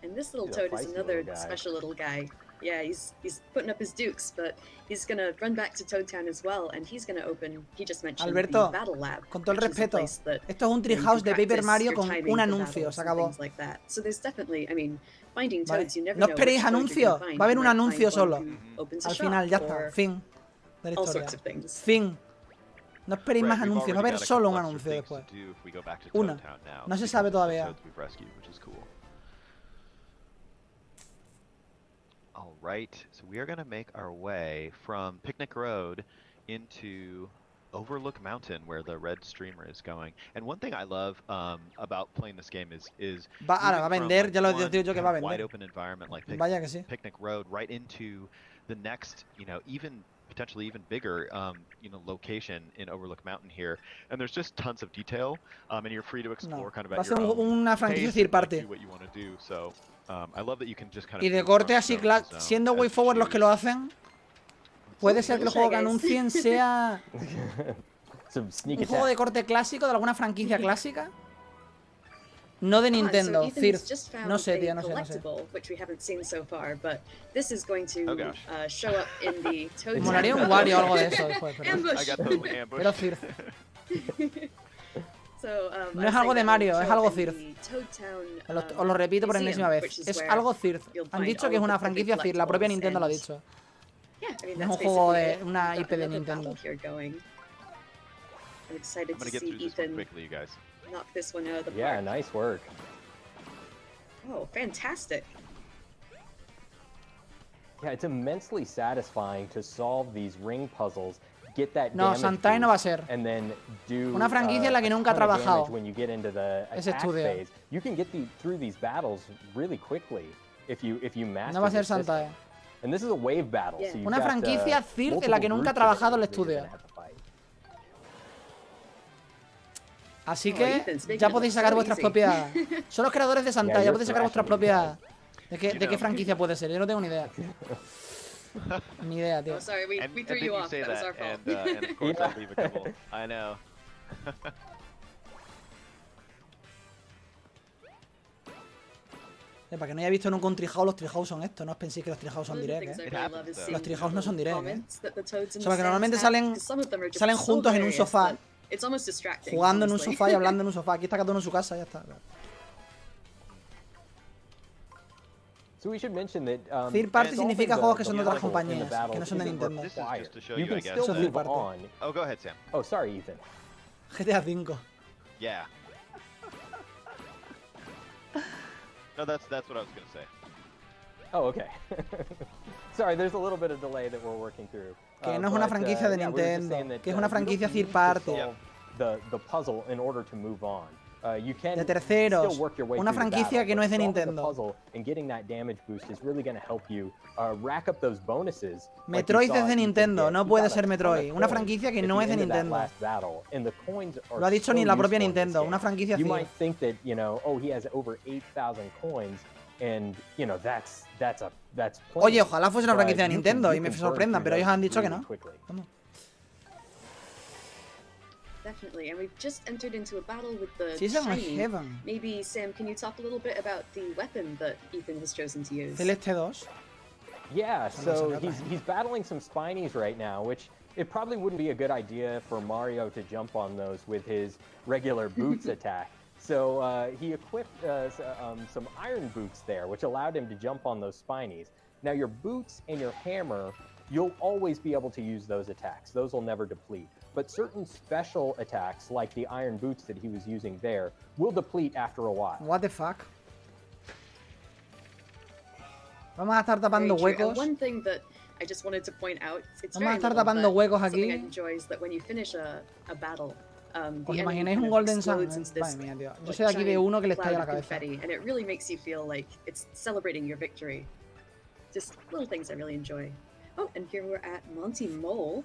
And this little He's a toad is feisty another little guy. special little guy. Yeah, he's putting up his dukes, but he's gonna run back to Toad Town as well, and he's gonna open. He just mentioned Alberto, the Battle Lab. con todo el which is a respeto, place that esto es un where you Treehouse can de Paper practice Mario your con timing un for anuncio, battles se and acabó. things like that. So there's definitely, I mean, finding Vale. toads, you never No know esperéis which toad you're anuncio, gonna find. va a haber You un might anuncio find one solo. who opens a Al shop final, ya or está, fin de la all historia. sorts of things. Fin. No esperéis Right, más we've anuncios, va a already haber got a solo un couple extra anuncio things to después. do if we go back to Una. Toad Town now, No se because sabe of the todavía. toads we've rescued, which is cool. Alright, so we are going to make our way from Picnic Road into Overlook Mountain, where the red streamer is going. And one thing I love about playing this game is Ahora va a moving from, vender, like, ya lo one digo yo que va a kind of wide vender. open environment like Vaya que sí. Picnic Road right into the next, you know, even potentially even bigger, you know, location in Overlook Mountain here. And there's just tons of detail, and you're free to explore kind of Va a at ser your own una franquicia pace and, third like, party. do what you want to do. So I love that you can just kind of Y de move corte from así, zone to zone siendo as you WayForward los que lo choose. hacen, puede ser que el juego que anuncien sea Some sneak un juego de attack. corte clásico de alguna franquicia clásica. No de Nintendo, So Ethan's Thirst. just found No sé, a tío, no sé, no sé. collectible, which we haven't seen so far, but this is going to Oh, gosh. show up in the Toad Town. Molaría un Wario o algo de eso después, pero, Ambush. I got the ambush. pero Thirst. So, No I es was algo saying de that Mario, will es show algo up in Thirst. the Toad Town, Os lo repito por museum, enésima vez. which is Es where algo Thirst. you'll Han find dicho all que es of una the big franquicia Thirst. La propia collectibles Nintendo lo ha and- dicho. Yeah, I mean, No es un that's juego basically de it. una We've IP got de another Nintendo. battle here going. I'm excited I'm to gonna get see through this one Ethan quickly, you guys. knock this one out of the Yeah, park. nice work. Oh, fantastic. Yeah, it's immensely satisfying to solve these ring puzzles, get that No, damage Santai no va a boost, ser. and then do Una franquicia en la que a nunca ha ton of trabajado. damage when you get into the Ese attack estudio. phase. You can get through these battles really quickly if you master No va a ser the system. Santai. And this is a wave battle, Yeah. so you've Una got, franquicia Thirst en la que multiple nunca ha groups of trabajado el enemies that you're estudio. gonna have to fight. Así Oh, que Ethan, speaking ya of podéis so sacar vuestras easy. propias. Son los creadores de Santai, ya you're podéis sacar vuestras thrashing these propias. ¿De qué franquicia puede ser? Yo no tengo ni idea. Ni idea, tío. Oh, sorry, we And threw then you you off. say That was our that, fault. and of course Yeah. I'll leave a couple. I know. Para que no haya visto nunca un Treehouse, los Treehouse son estos. No os penséis que los Treehouse son One of the direct, things I It really happens, love is though. seeing Los Treehouse no son the direct, comments that the toads in O sea, the que normalmente stands have, salen- 'cause some of them are just salen so juntos en un hilarious sofá. that it's almost distracting, Jugando en un honestly. sofá y hablando en un sofá. Aquí está cada uno en su casa, ya está. So we should mention that Third party solving significa the- juegos que the son de otras puzzle in the compañías, battle que no son de isn't Nintendo. This is required. just to show You you, I can guess, still that- move Third on. Oh, go ahead, Sam. Oh, sorry, Ethan. GTA V. Yeah. No, that's what I was gonna say. Oh, okay. Sorry, there's a little bit of delay that we're working through. Que no es una but, franquicia de yeah, we're just Nintendo, saying that, que es una you don't franquicia need third to party. solve the puzzle in order to move on. You can De terceros, still work your way una through the franquicia battle, que no but es de solving the Nintendo. puzzle and getting that damage boost is really going to help you rack up those bonuses. like you Metroid saw es de Ethan Nintendo, get. no He puede got a ser ton of Metroid. Una coins franquicia que at no the es de end of that Nintendo. last battle, and the coins are Lo ha dicho so ni la propia useful in this Nintendo, game. una franquicia You Third. might think that, you know, oh, he has over 8,000 coins, and, you know, that's plenty. Oye, ojalá fuese una But franquicia de you can- Nintendo y you me can sorprendan, burn pero through ellos han those dicho que really no. quickly. Vamos. Definitely, and we've just entered into a battle with the Sí, son shiny. Heaven. Maybe, Sam, can you talk a little bit about the weapon that Ethan has chosen to use? Celeste 2. Yeah, Son so los he's battling some Spinies right now, which it probably wouldn't be a good idea for Mario to jump on those with his regular boots attack. So he equipped some iron boots there, which allowed him to jump on those Spinies. Now your boots and your hammer, you'll always be able to use those attacks. Those will never deplete. But certain special attacks, like the iron boots that he was using there, will deplete after a while. What the fuck. Vamos a estar tapando Very true. huecos. And one thing that I just wanted to point out, it's Vamos a very estar little, tapando but huecos something aquí. I enjoy is that when you finish a battle, ¿Os the enemy imagináis kind un of Golden Sun? explodes into this, Madre mía, tío. Yo like, soy de aquí de giant uno que le cloud estalla la of cabeza. confetti, and it really makes you feel like it's celebrating your victory. Just little things I really enjoy. Oh, and here we're at Monty Mole.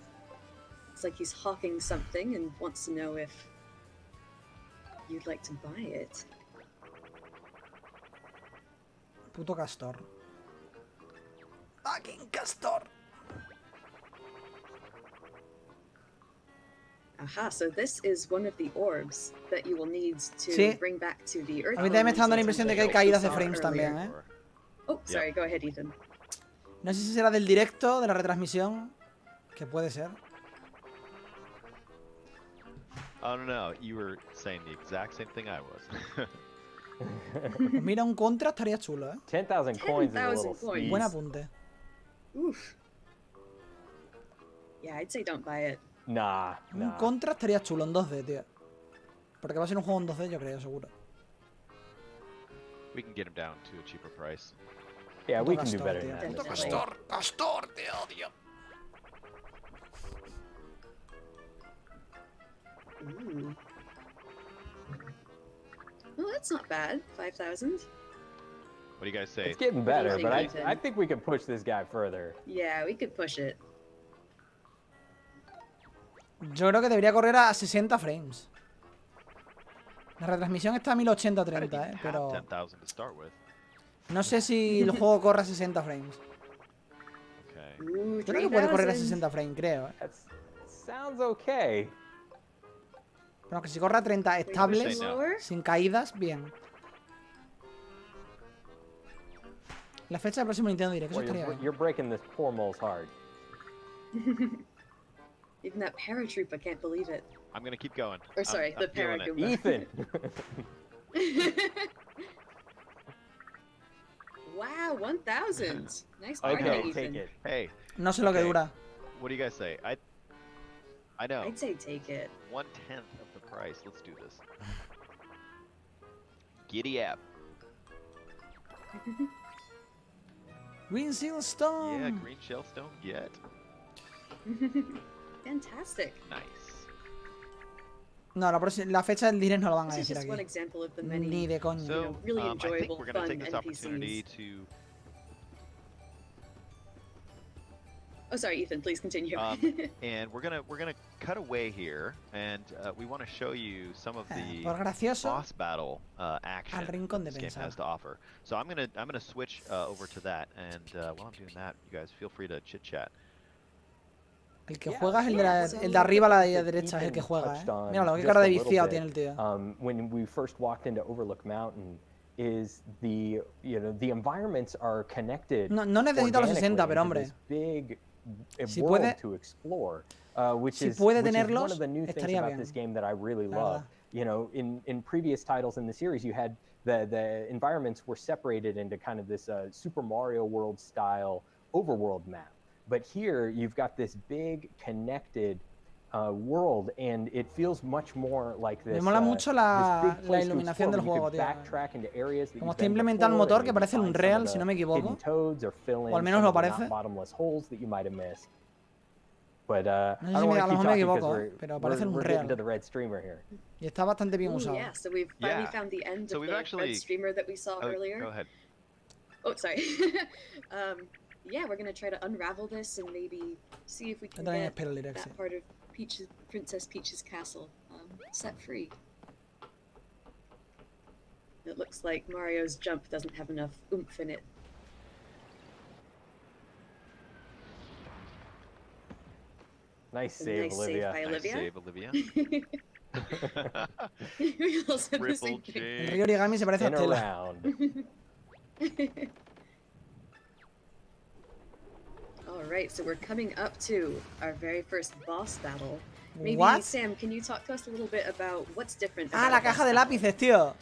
It's like he's hawking something and wants to know if you'd like to buy it. Puto castor. fucking castor. Aha, so this is one of the orbs that you will need to Sí. bring back to the Earth. A mí también me está dando la elements impresión de in que hay terms of caídas de what we frames saw también, earlier. ¿eh? Oh, sorry, go ahead, Ethan. No sé si será del directo, de la retransmisión, que puede ser. I don't know. You were saying the exact same thing I was. Pues mira, un contra estaría chulo, ¿eh? 10,000 coins is a 10,000 little coins. steep. Buen apunte. Oof. Yeah, I'd say don't buy it. Nah, Un nah. contra estaría chulo en 2D, tío. Porque va a ser un juego en 2D, yo creo, seguro. We can get him down to a cheaper price. Yeah, we can do Castor, better tío. than that. in Puto this game. Castor, te odio. Ooh. Well, that's not bad. 5,000. What do you guys say? It's getting better, think, but Ethan? I think we can push this guy further. Yeah, we could push it. Yo creo que debería correr a 60 frames. La retransmisión está a 1080-30, I didn't even pero have 10,000 to start with. no sé si el juego corre a 60 frames. Okay. Ooh, Yo creo que puede correr a 3,000. 60 frames, creo. Sounds okay. Pero que si corre a 30 estables, no. Lower? sin caídas, bien. La fecha del próximo Nintendo Direct, eso Well, estaría bien. you're breaking this poor mole's heart. Even that paratrooper can't believe it. I'm gonna keep going. Or sorry, I'm the feeling it. Paragoomba. Ethan! Wow, 1,000. Nice Okay, bargain, take Ethan. it. Hey, No sé lo que Okay. dura. what do you guys say? I know. I'd say take it. 1/10 of the price. Let's do this. Giddy up. Green Seal Yeah, Stone. green shellstone. Get. Fantastic. Nice. No, la fecha del Direct no lo van a This is decir just one aquí. example of the Ni many. de coña. So, really I think enjoyable, we're gonna fun take this opportunity NPCs. to Oh, sorry, Ethan. Please continue. and we're gonna cut away here, and we want to show you some of the Por gracioso, boss battle action al rincón de this game pensar. has to offer. So I'm gonna switch over to that, and while I'm doing that, you guys feel free to chit chat. El que juega es el de arriba a la derecha, es el que juega, ¿eh? Míralo, qué cara de viciado tiene el tío. When we first walked into Overlook Mountain, is the environments are connected. No necesita los 60, pero organically hombre. into this big Si world puede- to explore, which si is puede one tenerlos, of the new things estaría about bien, this game that I really la love. verdad. You know, in previous titles in the series, you had the environments were separated into kind of this Super Mario World style overworld map. But here you've got this big connected world, and it feels much more like this. Me mola mucho la this big place to iluminación del explore, where juego, you tío. could backtrack into areas that Como you've está been implementado el before, motor, and que maybe parece el find some Unreal, of si the no me equivoco. hidden toads or fill in O al menos some lo of the parece. bottomless holes that you might have missed. But No sé I si don't a want lo to keep mejor me talking equivoco, because pero parece un we're Unreal. getting to the red streamer here. Y está bastante bien Ooh, usado. yeah, so we've finally Yeah. found the end So of we've the actually- red streamer that we saw Oh, earlier. go ahead. Oh, sorry. Yeah, we're gonna try to unravel this and maybe see if we Yo can también get espero el Direct, sí. that part of Princess Peach's castle set free. It looks like Mario's jump doesn't have enough oomph in it. Nice A save, nice Olivia. save by Nice Olivia. save, Olivia. We all said the Triple same thing. El J. río Origami se parece a In a Stella. round. Alright, so we're coming up to our very first boss battle. Maybe, What? Sam, can you talk to us a little bit about what's different Ah, about la a boss caja de battle? lápices, tío.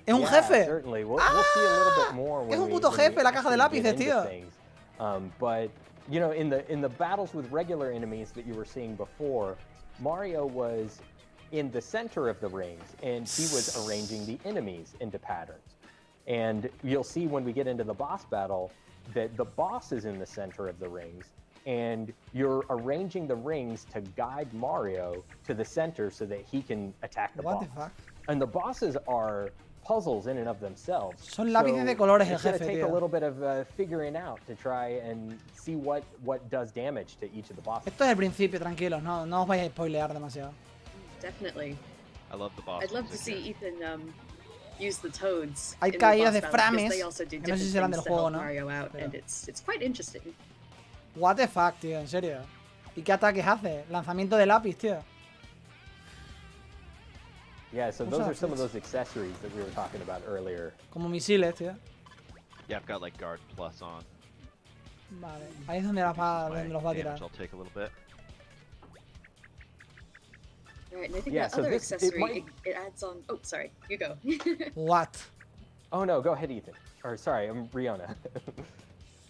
Es un Yeah, jefe. certainly. We'll see a little bit more when Es un we- puto when we jefe, la caja de actually get lápices, into tío. things. But you know, in the battles with regular enemies that you were seeing before, Mario was in the center of the rings, and he was arranging the enemies into patterns. And you'll see when we get into the boss battle that the boss is in the center of the rings, and you're arranging the rings to guide Mario to the center so that he can attack the What the boss. fuck? And the bosses are puzzles in and of themselves. Son lápices de colores el it's gonna jefe, take tío. a little bit of figuring out to try and see what does damage to each of the bosses. Esto es el principio, tranquilos, no os vais a spoilear demasiado. Definitely. I love the boss. I'd love to music see here. Ethan use the toads. Hay in the caídas boss de battle, because frames, they also do que no sé si different serán things del to juego, help ¿no? Mario out, Pero- and it's quite interesting. What the fuck, tío, en serio. ¿Y qué ataques hace? Lanzamiento de lápiz, tío. Yeah, so What's those up, are some of Fritz? those accessories that we were talking about earlier. Como misiles, tío. Yeah, I've got like guard plus on. Vale, ahí es donde, donde los va a tirar. Damage I'll take a little bit. Right, and I think Yeah, that so other this- it accessory, might- it adds on... Oh, sorry, you go. What? Oh no, go ahead, Ethan. Or sorry, I'm Riona.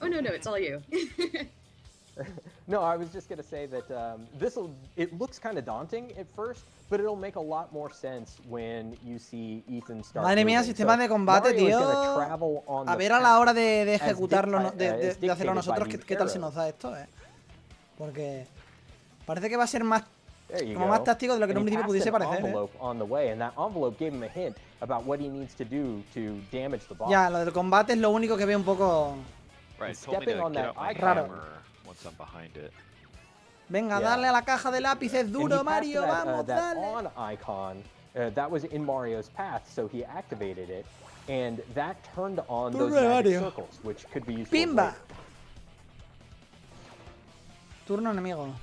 Oh, no, it's all you. No, I was just gonna say that it looks kind of daunting at first, but it'll make a lot more sense when you see Ethan start. Madre mía, moving. sistemas So de combate, Mario is tío. gonna travel on A the ver a la path hora de as ejecutarlo, dic- de as hacerlo dictated nosotros, by ¿qué tal se these nos da esto, Porque parece que va a ser más, There you como go. más táctico de lo que en un And he principio passed pudiese an parecer, envelope on the way, and that envelope gave him a hint about what he needs to do to damage the boss. Ya, lo del combate es lo único que veo un poco... Right, And told me stepping to on get that out my icon- hammer once I'm behind it. Venga, Yeah. dale a la caja de lápices And duro, he passed Mario, that, vamos, that dale. on icon, that was in Mario's path, so he activated it, and that turned on those Turno de magic Mario. circles, which could be useful. ¡Pimba! later. Turno enemigo.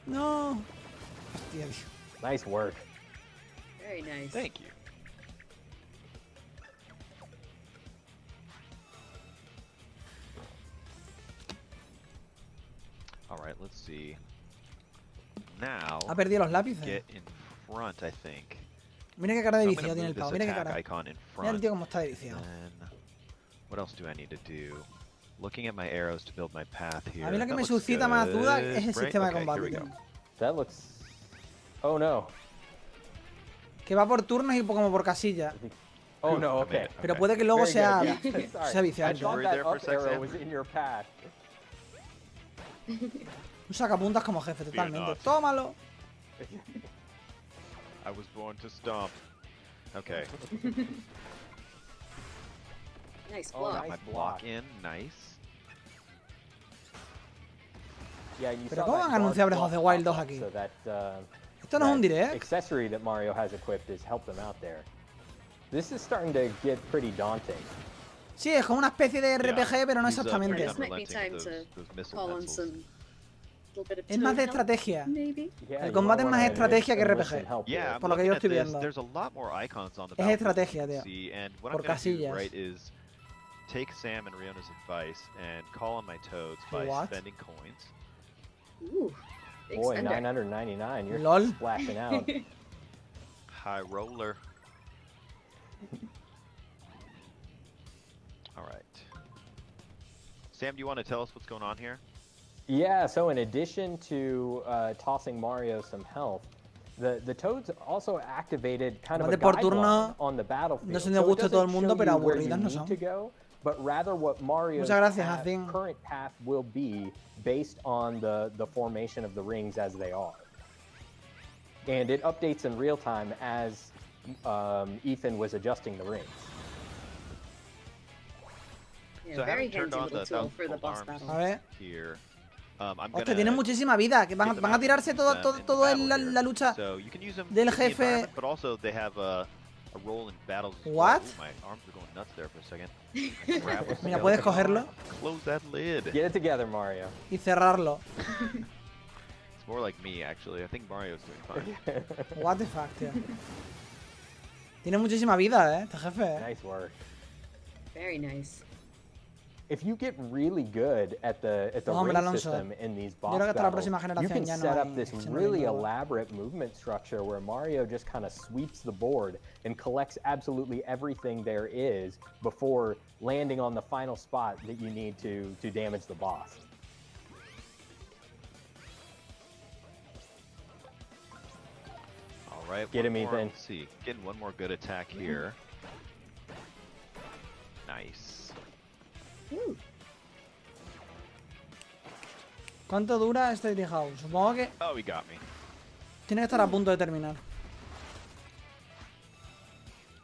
No. Hostia, tío. Nice work. Very nice. Thank you. All right, let's see. Now, Ha perdido los lápices. get in front, I think. Mira qué cara de I'm vicio gonna tiene el move pavo, this mira qué attack cara. icon in Mira el front. tío cómo está de vicio. Then, what else do I need to do? Looking at my arrows to build my path here. A mí lo que That me looks suscita más duda good, es el right? sistema de Okay, combate, here we tío. go. That looks. Oh no. Que va por turnos y como por casilla. Oh no. I made Okay. it, Pero okay. puede que luego Very sea, good, yeah. Sorry. sea I viciante. thought Were you that there for a up sec, arrow Sam? was in your path. Un sacapuntas como jefe, totalmente. not. Tómalo. I was born to stomp. Okay. Nice Oh, block. nice. My block in, nice. Yeah, you Pero saw ¿cómo that van a anunciar guard Breath of the block Wild pop 2 up, aquí? So that, Esto no es un that direct. accessory that Mario has equipped has helped them out there. This is starting to get pretty daunting. Sí, es como una especie de RPG, pero no He's up exactamente. This might be unrelenting time with to those missile call on pencils. some little bit of Es más de toad help, estrategia. maybe. Yeah, El you combate es wanna más estrategia que enlist RPG. some help here. Yeah, I'm Por lo que yo looking estoy at this. viendo. There's a lot more icons on the Es battlefield, estrategia, as you tío. can see, and what Por I'm gonna do, casillas. right, is take Sam and Riona's advice and call on my toads by What? spending coins. Ooh, big Boy, spender. 999. You're Lol. splashing out. High roller. All right. Sam, do you want to tell us what's going on here? Yeah, so in addition to tossing Mario some health, the Toads also activated kind of a Combate por guideline turno, on the battlefield. no son de So it gusto a todo el doesn't mundo, show pero you where you aburridas no need son. to go, but rather what Mario's Muchas gracias, path- Hacin. current path will be based on the formation of the rings as they are. And it updates in real time as Ethan was adjusting the rings. Yeah, So very having turned handy on little the tool for the boss alarms battle. A ver. here, I'm Hostia, gonna tienen muchísima vida. Que van a tirarse todo la lucha. So you can use them del in the jefe. environment, but also they have a role in battles as What? well. Ooh, my arms are going nuts there for a second. I grab a Mira, puedes skeleton cogerlo. arm, Close that lid. Get it together, Mario. Y cerrarlo. It's more like me, actually. I think Mario's doing fine. What the fuck, tío. Tiene muchísima vida, este jefe. Nice work. Very nice. If you get really good at the Hombre, ring Alonso. system in these boss Yo creo que hasta la battles, próxima you generación can ya no set hay- up this se no really hay nueva. elaborate movement structure where Mario just kind of sweeps the board and collects absolutely everything there is before landing on the final spot that you need to damage the boss. All right. Get one him, more, Ethan. Let's see. Getting one more good attack here. Nice. Ooh. ¿Cuánto dura este TreeHouse? Supongo que Oh, he got me. tiene que estar a punto de terminar.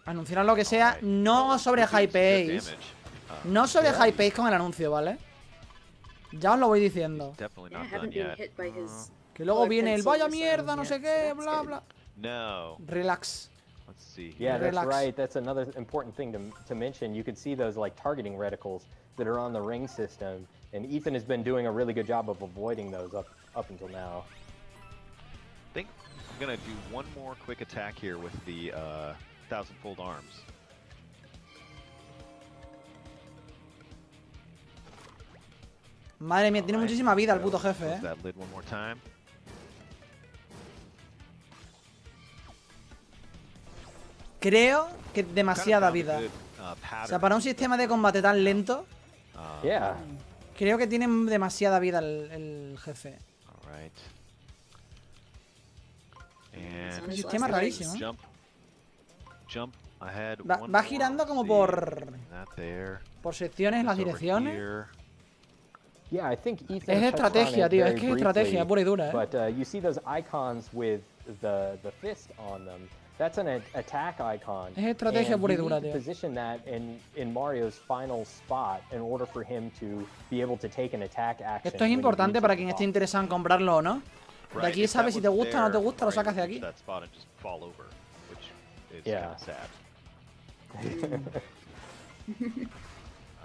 Anunciarán lo que sea, no sobre Good hypeéis. damage. No sobre Yeah. hypeéis con el anuncio, ¿vale? Ya os lo voy diciendo. Definitely Yeah, not haven't done been yet. hit by his. Que luego color viene el pencil vaya or mierda, no something sé yet, so qué, that's bla good. bla. No. Relax. Let's let's see. Yeah, here. that's Relax. right. That's another important thing to mention. You can see those like targeting reticles that are on the ring system, and Ethan has been doing a really good job of avoiding those up until now. I think I'm gonna do one more quick attack here with the 1000-fold arms. Madre mía, tiene Alright, muchísima vida el so puto jefe, close that lid one more time. Creo que demasiada Kind of found a vida. good, O pattern. sea, para un sistema de combate tan lento, Yeah. creo que tiene demasiada vida el jefe. All right. Un And sistema rarísimo. jump ahead. Va one va more, girando como see, por that there. secciones, las This over direcciones. here. Yeah, I think Ethan Es touched on estrategia, it tío. very Es que es estrategia briefly, pura y dura, But you see those icons with the fist on them. That's an attack icon. Es estrategia and pura y you dura, need to tío. position that in Mario's final spot in order for him to be able to take an attack action. Esto es when he importante reaches para the quien esté boss. interesado en comprarlo o no. De Right, aquí if that sabes si te was gusta o no te there, gusta, lo Mario sacas de would aquí. reach that spot and just fall over, which is Yeah. kind of sad.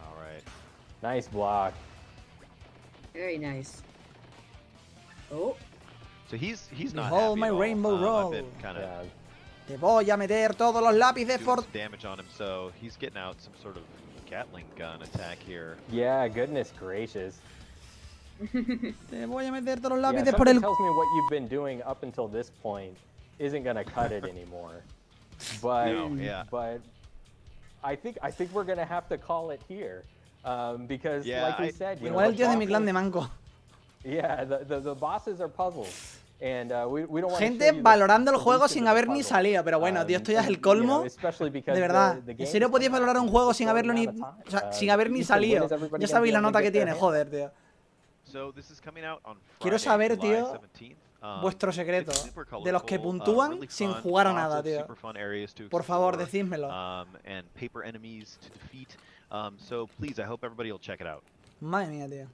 All right. Nice block. Very nice. Oh, So he's not Behold happy my at all. rainbow roll. I've been kind of Yeah. Te voy a meter todos los lápices doing por... some damage on him, so he's getting out some sort of Gatling gun attack here. Yeah, goodness gracious. Te voy a meter todos los Yeah, lápices por something el... tells me what you've been doing up until this point isn't gonna cut it anymore. But No, yeah. but I think we're gonna have to call it here. Because Yeah, like we said, you know, Igual el the tío de mi clan de bosses- manco. Yeah, the bosses are puzzles. And we don't want Gente valorando el juego sin haber ni salido. Pero bueno, tío, esto ya es el colmo. De verdad. ¿En serio podéis valorar un juego sin haber ni... O sea, sin haber ni salido? Ya sabéis la nota que tiene, joder, tío. So this is coming out on Quiero Friday, saber, July tío, 17th. vuestro secreto. It's super De los que colorful, puntúan really sin fun, jugar a lots nada, of tío. super fun areas to Por favor, explore, decídmelo. and paper enemies to defeat. So please, I hope everybody will check it out. Madre mía, tío.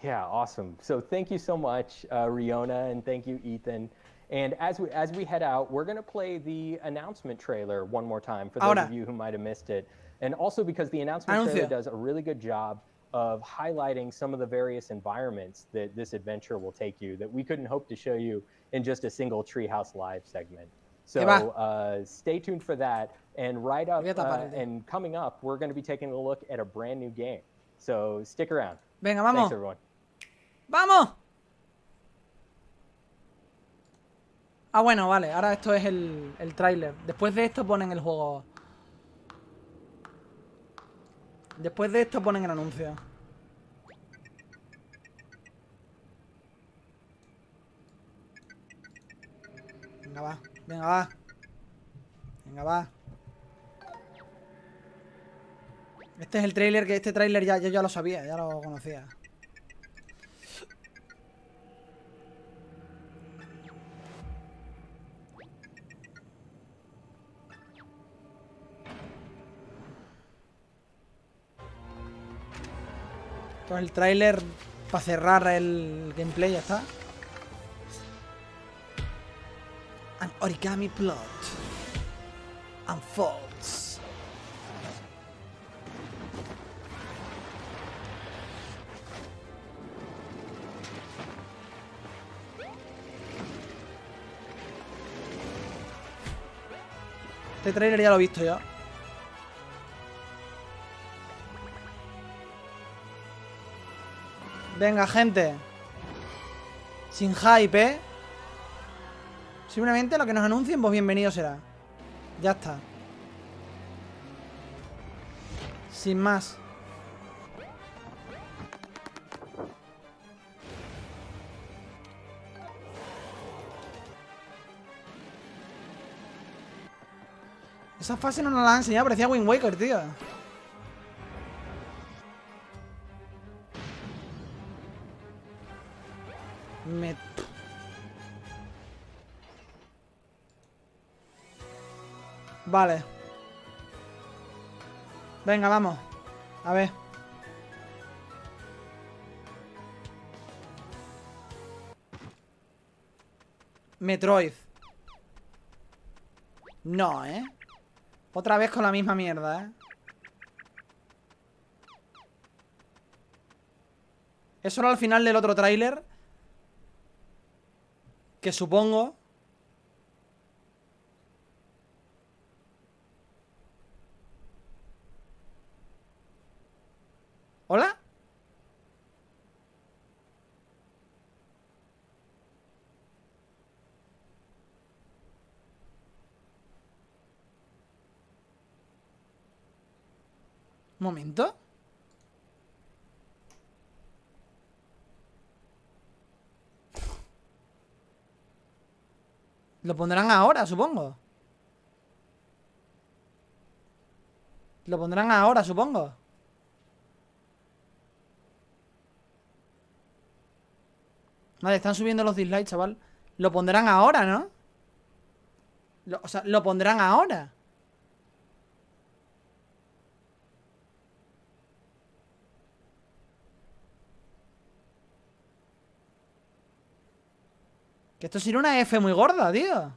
Yeah, awesome. So thank you so much, Riona, and thank you, Ethan. And as we head out, we're going to play the announcement trailer one more time for those Ahora. of you who might have missed it. And also because the announcement Anuncio. trailer does a really good job of highlighting some of the various environments that this adventure will take you that we couldn't hope to show you in just a single Treehouse Live segment. So stay tuned for that. And right up and coming up, we're going to be taking a look at a brand new game. So stick around. Venga, vamos. Thanks, everyone. ¡Vamos! Ah, bueno, vale. Ahora esto es el tráiler. Después de esto ponen el juego. Después de esto ponen el anuncio. Venga, va. Venga, va. Venga, va. Este es el tráiler, que este tráiler ya, yo ya lo sabía, ya lo conocía. Esto es el tráiler para cerrar el gameplay, ya está. An origami plot unfolds. Este tráiler ya lo he visto yo. Venga, gente. Sin hype, ¿eh? Simplemente lo que nos anuncien, pues bienvenido será. Ya está. Sin más. Esa fase no nos la han enseñado, parecía Wind Waker, tío. Vale. Venga, vamos. A ver. Metroid. No, Otra vez con la misma mierda, Eso era al final del otro tráiler. Que supongo... ¿Hola? Un momento. Lo pondrán ahora, supongo. Lo pondrán ahora, supongo. Vale, están subiendo los dislikes, chaval. Lo pondrán ahora, ¿no? O sea, lo pondrán ahora. Que esto sería una F muy gorda, tío.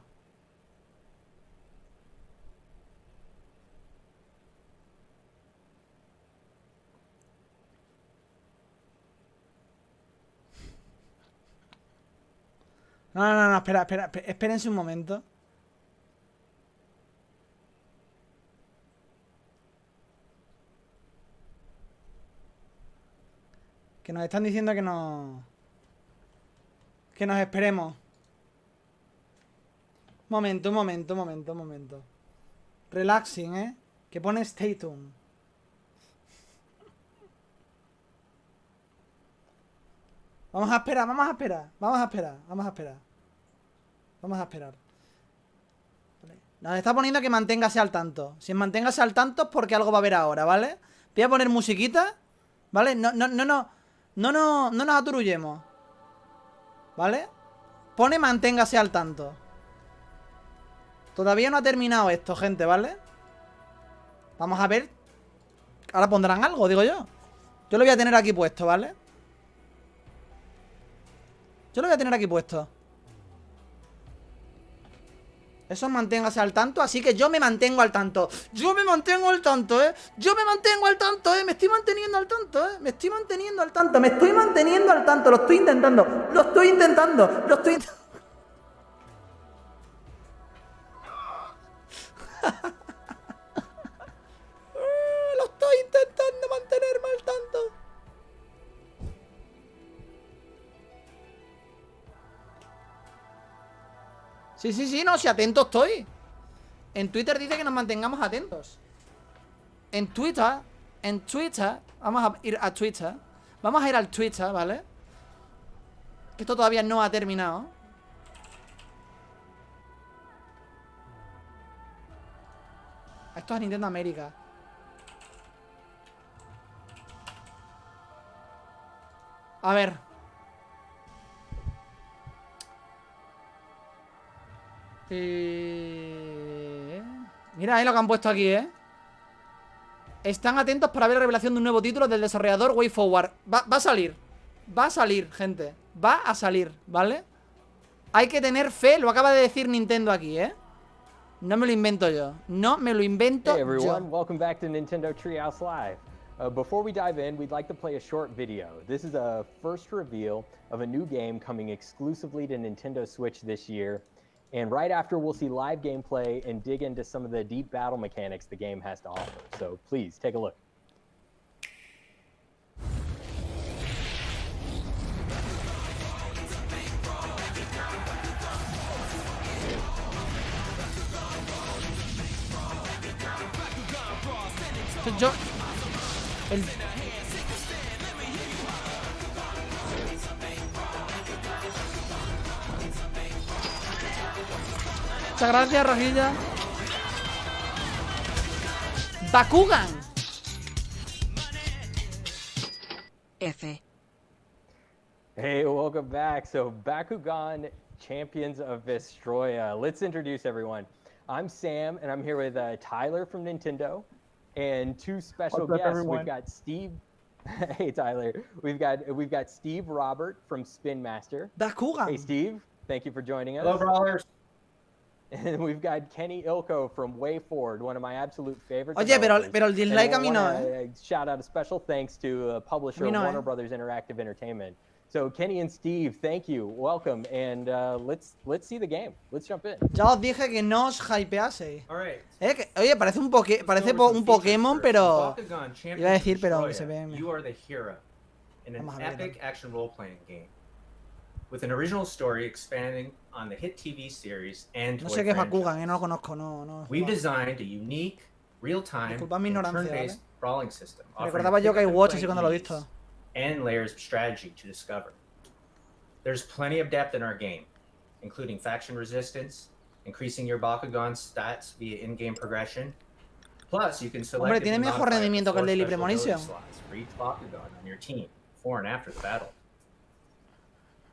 No, espera, espérense un momento. Que nos están diciendo que nos esperemos. Momento. Relaxing, Que pone stay tuned. Vamos a esperar. Vale. Nos está poniendo que manténgase al tanto. Si manténgase al tanto es porque algo va a haber ahora, ¿vale? Voy a poner musiquita, ¿vale? No nos aturullemos, ¿vale? Pone manténgase al tanto. Todavía no ha terminado esto, gente, ¿vale? Vamos a ver. Ahora pondrán algo, digo yo. Yo lo voy a tener aquí puesto, ¿vale? Eso manténgase al tanto, así que yo me mantengo al tanto. Me estoy manteniendo al tanto, Lo estoy intentando. Lo estoy intentando mantenerme al tanto. Sí, no, si atento estoy. En Twitter dice que nos mantengamos atentos. En Twitter, vamos a ir a Twitter. Vamos a ir al Twitter, ¿vale? Que esto todavía no ha terminado. Esto es Nintendo América. A ver. Mira, lo que han puesto aquí, Están atentos para ver la revelación de un nuevo título del desarrollador WayForward. Va a salir, gente. Va a salir, ¿vale? Hay que tener fe, lo acaba de decir Nintendo aquí, No me lo invento yo. Hey everyone, welcome back to Nintendo Treehouse Live. Before we dive in, we'd like to play a short video. This is a first reveal of a new game coming exclusively to Nintendo Switch this year. And right after, we'll see live gameplay and dig into some of the deep battle mechanics the game has to offer. So please, take a look. Muchas gracias, Rajilla. Bakugan. F. Hey, welcome back. So, Bakugan, Champions of Vestroia. Let's introduce everyone. I'm Sam, and I'm here with Tyler from Nintendo, and two special guests. Everyone? We've got Steve. Hey, Tyler. We've got Steve Robert from Spin Master. Bakugan. Hey, Steve. Thank you for joining us. Hello, brawlers. And we've got Kenny Ilko from WayForward, one of my absolute favorites. Oye, pero el dislike a mí no, ¿eh? Shout out a special thanks to publisher Warner Brothers Interactive Entertainment. So Kenny and Steve, thank you, welcome, and let's see the game. Let's jump in. Ya os dije que no os hypeaseis. Oye, parece un Pokémon, pero iba a decir, pero se ve. You are the hero in an epic action role-playing game with an original story expanding on the hit TV series and no sé qué es Bakugan, no lo conozco, no. We've designed a unique, real-time, turn-based brawling system. Recordaba yo que hay Watch así cuando lo he visto. And layers of strategy to discover. There's plenty of depth in our game, including faction resistance, increasing your Bakugan stats via in-game progression. Plus, you can select. Hombre, tiene mejor rendimiento que el Daily Premonition. For each Bakugan on your team, before and after the battle.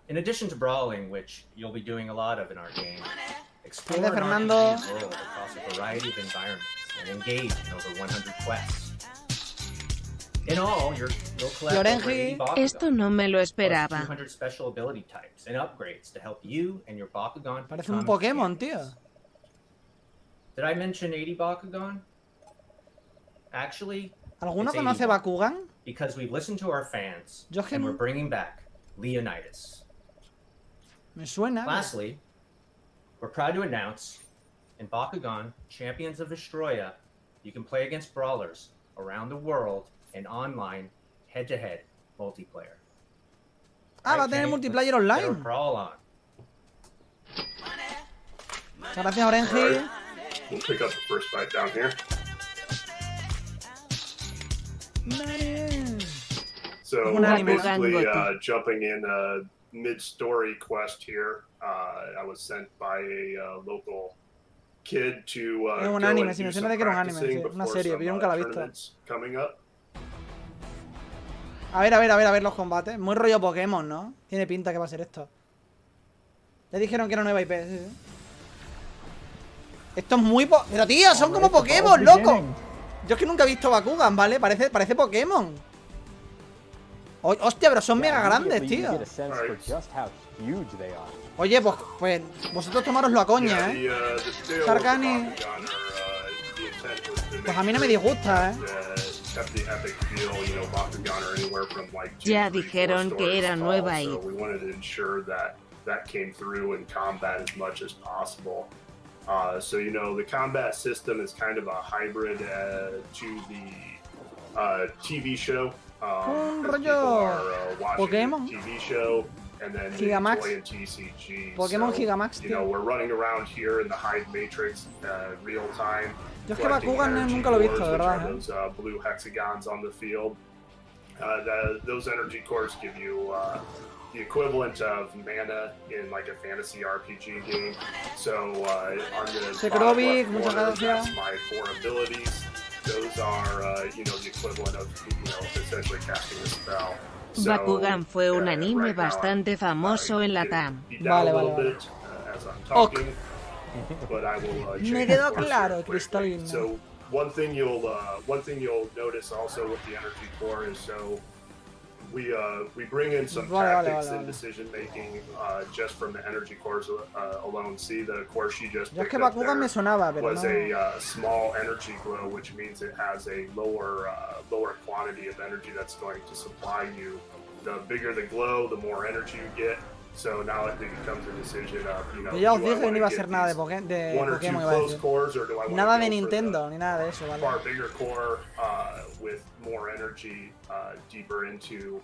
In addition to brawling, which you'll be doing a lot of in our game, explore an RPG world across a variety of environments and engage in over 100 quests. In all, you'll collect over 80 Bakugan, esto no me lo esperaba. 200 special ability types and upgrades to help you and your Bakugan. Parece un Pokémon, tío. Did I mention 80 Bakugan? Actually, ¿Alguno conoce Bakugan? Because we've listened to our fans and we're bringing back Leonidas. Me suena. Lastly, we're proud to announce in Bakugan Champions of Vestroya, you can play against brawlers around the world in online, head-to-head multiplayer. Ah, va a tener multiplayer online. Brawl on. Gracias, Orenji. We'll pick up the first fight down here. So basically, jumping in a mid-story quest here. I was sent by a local kid to go and do some practicing before some tournaments coming up. A ver los combates. Muy rollo Pokémon, ¿no? Tiene pinta que va a ser esto. Ya dijeron que era nueva IP, sí. Esto es muy Pero tío, son como Pokémon, loco. Yo es que nunca he visto Bakugan, ¿vale? Parece Pokémon. Hostia, pero son mega grandes, tío. Oye, pues vosotros tomároslo a coña, ¿eh? Sarkani. Pues a mí no me disgusta, ¿eh? Ya dijeron que era nueva y that came through in combat as much as possible. So, you know, the combat system is kind of a hybrid to the TV show. People are watching the TV show and then they play in TCG. Pokémon so, Gigamax, you know, we're running around here in the Hive Matrix real time. Yo es que Bakugan nunca lo he visto, de verdad. Those blue hexagons on the field. Those energy cores give you the equivalent of mana in like a fantasy RPG game. So on the bottom left corner, that's my 4 abilities. Those are, you know, the equivalent of, you know, essentially casting a spell. So, Bakugan fue un anime bastante famoso en la TAM. Vale. Me quedó claro, cristalino. So one thing you'll notice also with the energy core is so we bring in some tactics and decision making just from the energy cores alone. See the core she just picked up there was a small energy glow, which means it has a lower quantity of energy that's going to supply you. The bigger the glow, the more energy you get. So now it becomes a decision of, you know, ya os dije que no iba a ser nada de Pokémon, iba a decir. Nada de Nintendo, ni nada de eso, ¿vale? Far bigger core with more energy deeper into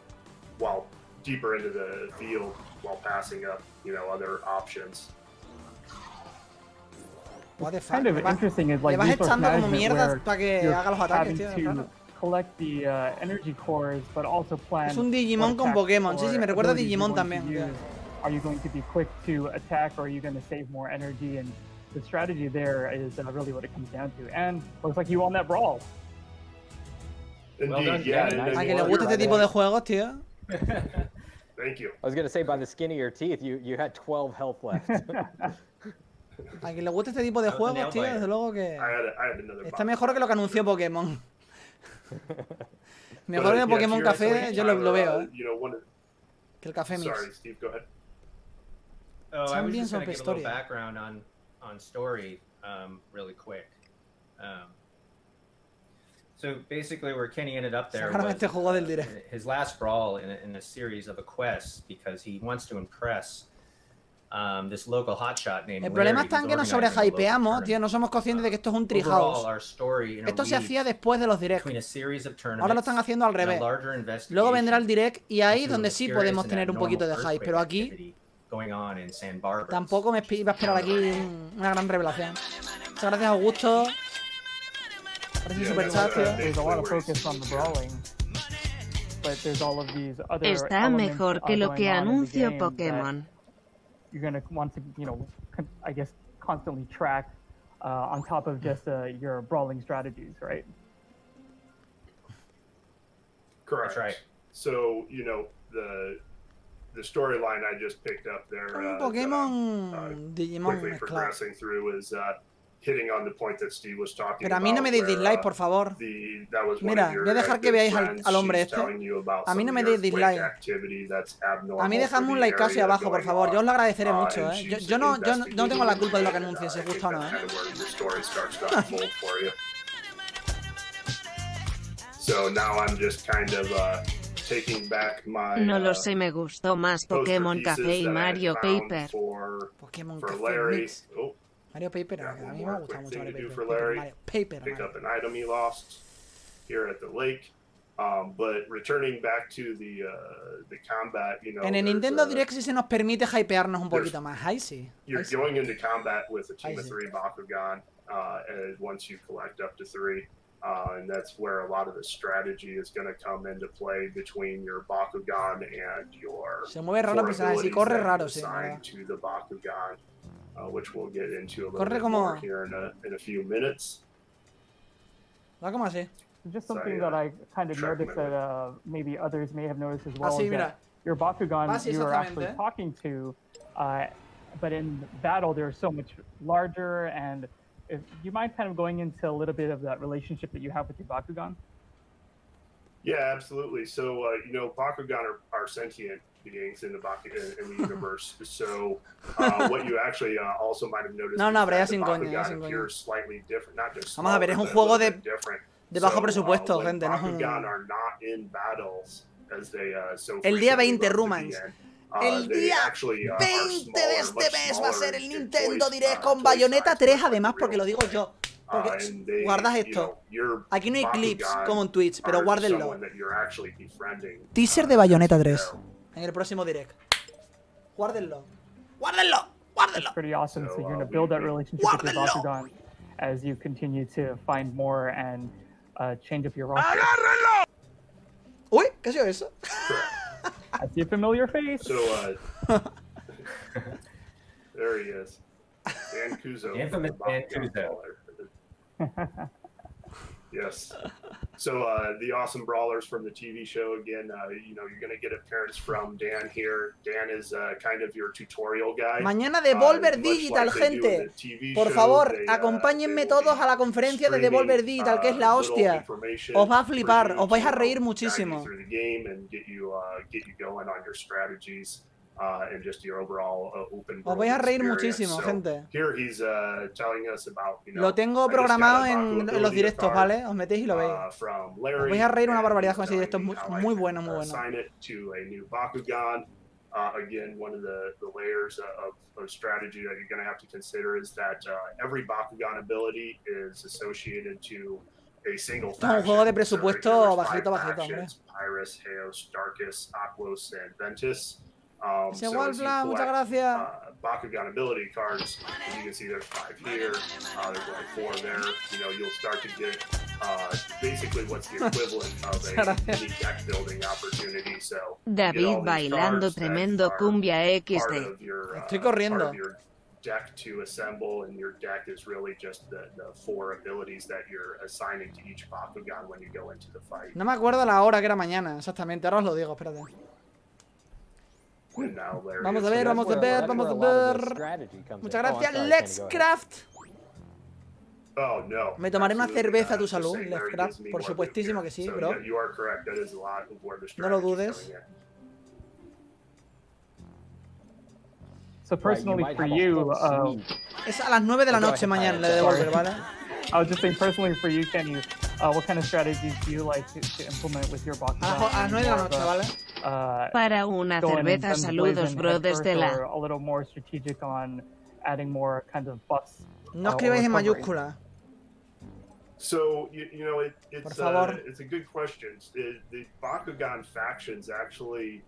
the field while passing up, you know, other options. What the fuck? Kind of interesting is like resource management where you're having to collect the energy cores, but also plan. Es un Digimon con Pokémon, sí, me recuerda a Digimon también. Are you going to be quick to attack, or are you going to save more energy? And the strategy there is really what it comes down to. And looks like you won that brawl. Indeed, yeah. A que le gusta este tipo de juegos, tío. Thank you. I was going to say, by the skin of your teeth, you had 12 health left. A que le gusta este tipo de juegos, tío, desde luego que está mejor que lo que anunció Pokémon. Mejor que Pokémon Café, yo lo veo, que el Café Mix. Oh, I was just going to give a little background on on story really quick. So basically, where Kenny ended up there was his last brawl in a series of a quest because he wants to impress this local hotshot named El problema está en que nos sobrehypeamos, tío, no somos conscientes de que esto es un treehouse. Esto se hacía después de los directs. Ahora lo están haciendo al revés. Luego vendrá el direct y ahí es donde sí podemos tener un poquito de hype, pero aquí tampoco me iba a esperar aquí una gran revelación. Muchas gracias, Augusto. Gracias, Superchat, tío. Está mejor que lo que anunció Pokémon. You're going to want to, you know, I guess, constantly track on top of just your brawling strategies, right? Correct. That's right. So, you know, the storyline I just picked up there, Pokémon quickly progressing through is hitting on the point that Steve was talking Pero a mí no me deis dislike, por favor. Mira, voy a dejar que veáis al hombre este. A mí no me deis dislike. A mí dejadme un like casi abajo, por favor. Yo os lo agradeceré mucho, ¿eh? Yo no tengo la culpa de lo que anuncie, si os gusta o no, ¿eh? No lo sé, me gustó más Pokémon Café y Mario Paper. Pokémon Café Mix. Mario Paper, a mí me gusta mucho Mario Paper. Pick up an item he lost here at the lake. But returning back to the combat, you know, en el Nintendo Direct sí se nos permite hypearnos un poquito más. Ahí sí. You're going into combat with a team of 3 Bakugan, and once you collect up to 3, and that's where a lot of the strategy is going to come into play between your Bakugan and your se mueve raro, pues así corre raro, sí. To the Bakugan. Which we'll get into a little bit more here in a few minutes. Va como así. Just something that I kind of noticed that maybe others may have noticed as well. Is that your Bakugan you are actually talking to, but in battle they're so much larger. And do you mind kind of going into a little bit of that relationship that you have with your Bakugan? Yeah, absolutely. So you know, Bakugan are sentient beings in the universe. So what you actually also might have noticed is that the Bakugan appears slightly different, not just vamos a ver, es un juego de bajo presupuesto, gente, no es un... El día 20, Rumans. El día 20 de este mes va a ser el Nintendo Direct con Bayonetta 3, además, porque lo digo yo. Porque guardas esto. Aquí no hay clips como en Twitch, pero guárdenlo. Teaser de Bayonetta 3 en el próximo Direct. Guárdenlo. Guárdenlo. Guárdenlo. It's pretty awesome. So you're going to build that relationship with your Bakugan as you continue to find more and change up your roster. ¡Agárrenlo! Uy, ¿qué ha sido eso? I see a familiar face. So, there he is. Dan Kuzo. Infamous Dan Kuzo. Yes. So the awesome brawlers from the TV show again. You know, you're going to get appearance from Dan here. Dan is kind of your tutorial guy. Mañana Devolver Digital, gente. Por favor, acompáñenme todos a la conferencia de Devolver Digital, que es la hostia. Os va a flipar, os vais a reír muchísimo. And just your overall open os vais a reír muchísimo, gente. Here he's telling us about, you know, lo tengo programado en los directos, ¿vale? Os metéis y lo veis. Os vais a reír una barbaridad con ese directo, es muy bueno, muy bueno. Again, one of the layers of strategy that you're going to have to consider is that every Bakugan ability is associated to a single faction. Es un juego de presupuesto bajito, hombre. Pyrus, Heos, Darkus, Aquos, and Ventus. So muchas gracias. Bakugan ability cards, as you can see, there's 5 here. There's like 4 there. You know, you'll start to get basically what's the equivalent of a mini deck building opportunity. So David bailando tremendo cumbia XD. Estoy corriendo. Deck to assemble, and your deck is really just the 4 abilities that you're assigning to each Bakugan when you go into the fight. No me acuerdo la hora que era mañana, exactamente. Ahora os lo digo, espérate. Vamos a ver. Muchas gracias, Let's Craft. Me tomaré una cerveza a tu salud, Let's Craft. Por supuestísimo que sí, bro. No lo dudes. So personally for you, es a las 9 de la noche mañana le devolver, ¿vale? I was just saying, personally for you, Kenny, what kind of strategies do you like to implement with your Bakugan? A las 9 de la noche, ¿vale? Para una cerveza, saludos, bro, desde la... A little more strategic on adding more kinds of buffs. No escribáis en mayúscula. So, you know, it's a good question. The Bakugan factions actually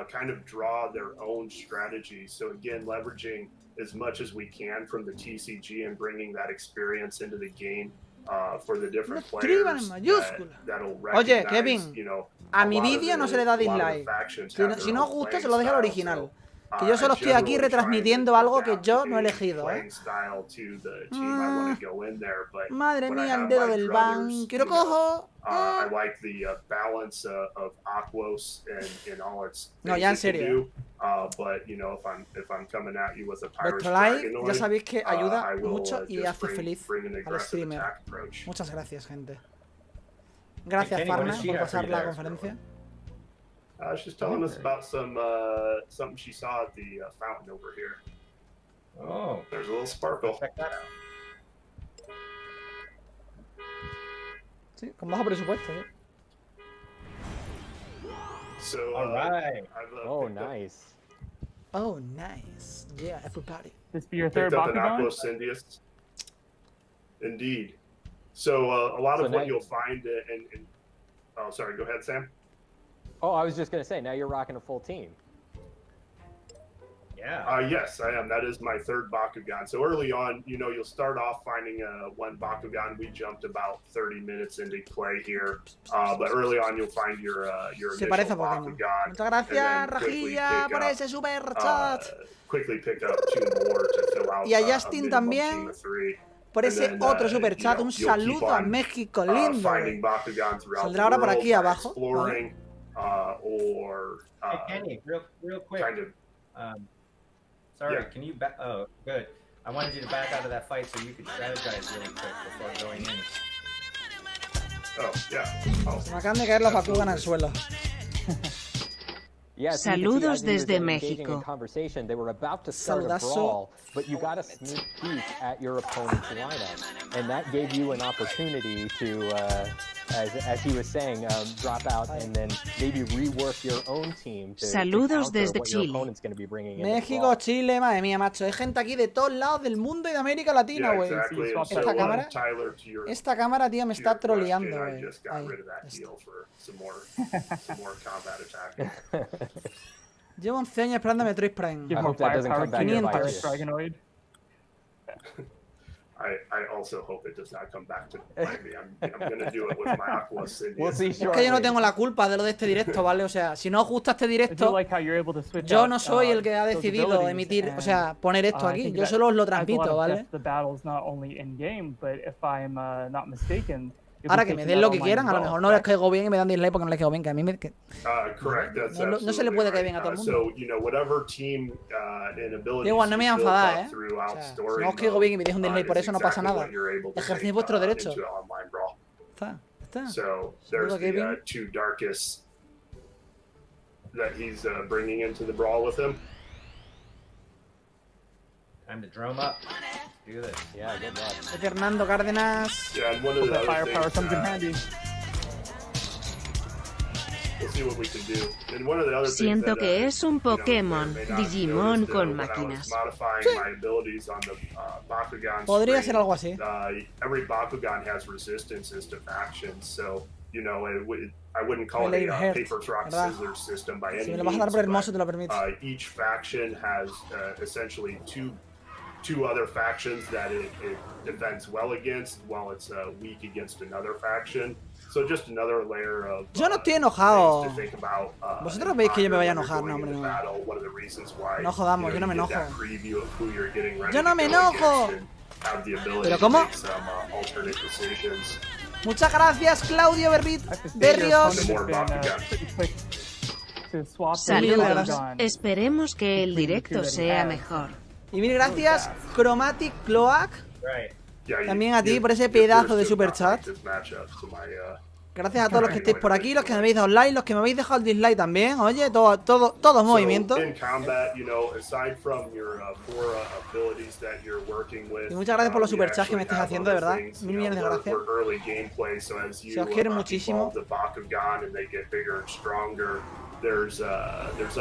kind of draw their own strategy. So again, leveraging as much as we can from the TCG and bringing that experience into the game for the different players that'll recognize, Oye, Kevin, you know, a mi vídeo no se le da dislike. Si no os gusta, se lo deja al original. Que yo solo estoy aquí retransmitiendo algo que yo no he elegido, ¿eh? Madre mía, el dedo del ban. ¡Quiero cojo! No, ya en serio. Ya sabéis que ayuda mucho y hace feliz al streamer. Muchas gracias, gente. Gracias, Farna, por pasar la conferencia. She's telling us about something she saw at the fountain over here. Oh, there's a little sparkle. Check that out. Sí, con bajo presupuesto, ¿eh? So, all right. Oh, nice. Oh, nice. Yeah, everybody. This be your third Bakugan? Indeed. So, a lot of what you'll find in oh, sorry, go ahead, Sam. Oh, I was just going to say, now you're rocking a full team. Yeah. Yes, I am. That is my third Bakugan. So early on, you know, you'll start off finding one Bakugan. We jumped about 30 minutes into play here. But early on, you'll find your initial Bakugan. Muchas gracias, Rajilla, por ese super chat. Quickly pick up 2 more to fill out y a Justin también por ese otro super chat. Un saludo a México lindo. Saldrá ahora por aquí abajo. Hey, Kenny, real quick. Kind of, sorry, yeah. Can you back? Oh, good. I wanted you to back out of that fight so you could strategize really quick before going in. Oh, yeah. Oh. Se me acaban de caer los Bakugan al suelo. Saludos desde México. They were about to start a brawl, but you got a sneak peek at your opponent's lineup, and that gave you an opportunity to, as he was saying, drop out and then maybe rework your own team to Saludos desde what your Chile. opponent's going to be bringing in. México, Chile, madre mía, macho. Hay gente aquí de todos lados del mundo y de América Latina, güey. Esta cámara, tío, me está troleando, güey. Llevo 11 años esperando a Metroid Prime. I hope that doesn't come back to bite you. I also hope it does not come back to bite me. I'm gonna do it with my Aqua Cindy. Es que yo no tengo la culpa de lo de este directo, ¿vale? O sea, si no os gusta este directo, yo no soy el que ha decidido emitir, o sea, poner esto aquí. Yo solo os lo transmito, ¿vale? Ahora que me den lo que quieran, a lo mejor no les caigo bien y me dan dislike porque no les caigo bien, que a mí me... no se le puede caer bien a todo el mundo. Igual, no me voy a enfadar, ¿eh? O sea, si no os caigo bien y me deis un dislike por eso, no pasa nada. Ejercéis vuestro derecho. Está. So there's the 2 darkest that he's bringing into the brawl with him. Time to drum up. Do this. Yeah, good luck. Fernando Cárdenas. Yeah, and one of the firepower comes in handy. We'll see what we can do. And one of the other Siento que es un Pokémon, Digimon con máquinas. Podría ser algo así. Every Bakugan has resistances to factions, so you know, I wouldn't call it a paper, rock, scissors system by any means. Each faction has essentially two other factions that it defends well against, while it's weak against another faction. So just another layer of yo no estoy enojado. to think about, Vosotros veis que yo me vaya a enojar, no, hombre, no. No jodamos, yo no me enojo. Yo no me enojo. ¿Pero cómo? Muchas gracias, Claudio Berrios. Saludos. Esperemos que el directo sea mejor. Y mil gracias, Chromatic Cloak. También a ti por ese pedazo de super chat. Gracias a todos los que estéis por aquí, los que me habéis dado like, los que me habéis dejado el dislike también. Oye, todos movimientos. Y muchas gracias por los superchats que me estáis haciendo, de verdad. 1000 millones de gracias. Se os quiere muchísimo.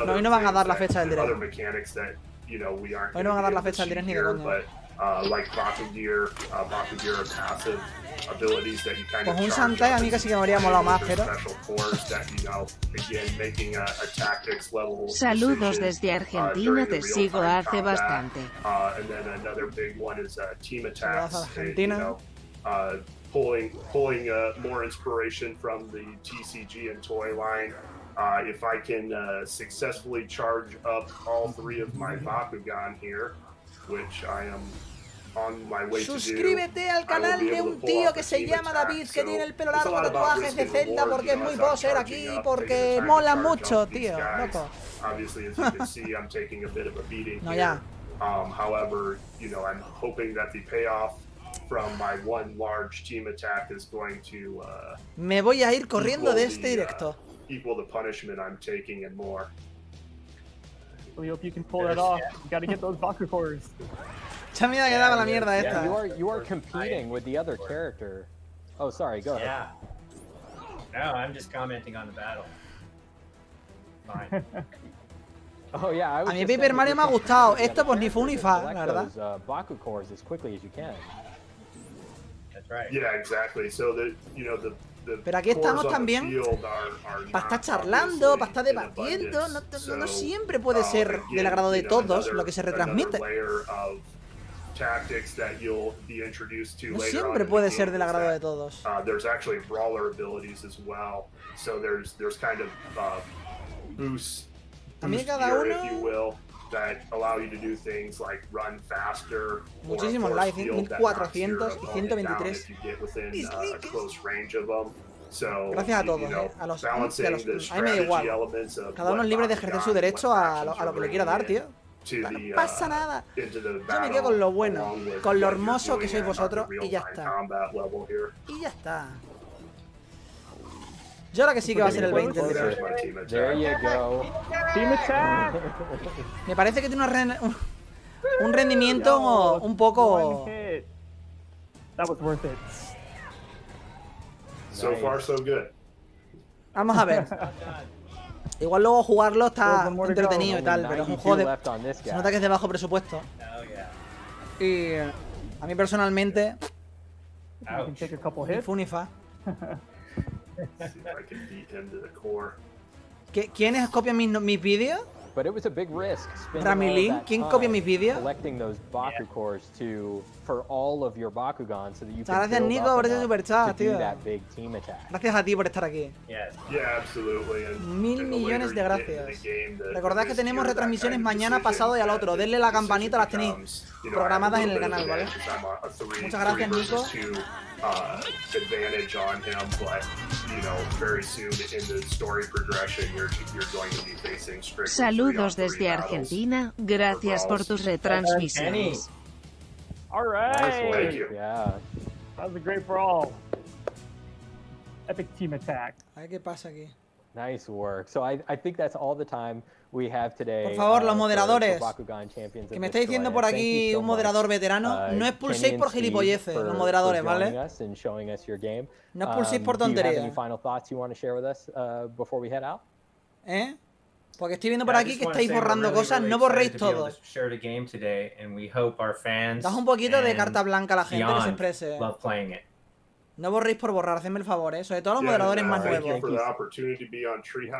No, hoy no van a dar la fecha del direct. Hoy no van a dar la fecha del direct ni de coña. Pues un Santai a mí casi que me habría molado más, pero... Saludos desde Argentina, te sigo hace bastante. Saludos a Argentina. Pulling more inspiration from the TCG and toy line. If I can successfully charge up all 3 of my Bakugan here, which I am on my way to do. Suscríbete al canal de un tío que se llama David, que tiene el pelo largo, tatuajes de Zelda, porque es muy poser aquí, porque mola mucho, tío, loco. No, ya. However, I'm hoping that the payoff from my one large team attack is going to me voy a ir corriendo de este directo. Equal the punishment I'm taking and more. We hope you can pull that off. You gotta get those Baku cores. Ya me que daba la mierda esta. You are competing with the other character. Oh, sorry, go ahead. Yeah. No, I'm just commenting on the battle. Fine. Oh, yeah, I was a mí Paper Mario me ha gustado. Esto pues ni fu ni fa, la verdad. Baku cores as quickly as you can. That's right. Yeah, exactly. So the pero aquí estamos también para estar charlando, para estar debatiendo. No siempre puede ser del agrado de todos lo que se retransmite. No siempre puede ser del agrado de todos. A mí cada uno... Muchísimos likes, 1400 y 123. Gracias a todos, a los a mí me da igual. Cada uno es libre de ejercer su derecho a lo que le quiera dar, tío. No pasa nada. Yo me quedo con lo bueno, con lo hermoso que sois vosotros y ya está. Y ya está. Yo ahora que sí que va a ser el 20 el directo. There you go. Me parece que tiene un rendimiento un poco... That was worth it. So far, so good. Vamos a ver. Igual luego jugarlo está entretenido y tal, pero es un juego de... Se nota que es de bajo presupuesto. Y a mí personalmente... Ni fu ni fa. ¿Quiénes copian mis vídeos? Ramilin, ¿quién copia mis vídeos? Gracias Nico por ese superchat, tío. Gracias a ti por estar aquí. 1000 millones de gracias. Recordad que tenemos retransmisiones mañana, pasado y al otro. Denle la campanita, las tenéis programadas en el canal, ¿vale? Muchas gracias Nico. Advantage on him, but very soon in the story progression, you're going to be facing strict. Saludos desde Argentina, gracias por tus retransmisiones. All right. Nice. Thank you. Yeah. That was a great brawl. Epic team attack. A ver qué pasa aquí. Nice work. So I think that's all the time we have today. Por favor, los moderadores, que me está diciendo por aquí un moderador veterano, no expulséis por gilipolleces, los moderadores, ¿vale? No expulséis por tonterías. ¿Eh? Porque estoy viendo por aquí que estáis borrando cosas, no borréis todo. Das un poquito de carta blanca a la gente que se exprese. No borréis por borrar, hacedme el favor, ¿eh? Sobre todo a los moderadores más nuevos.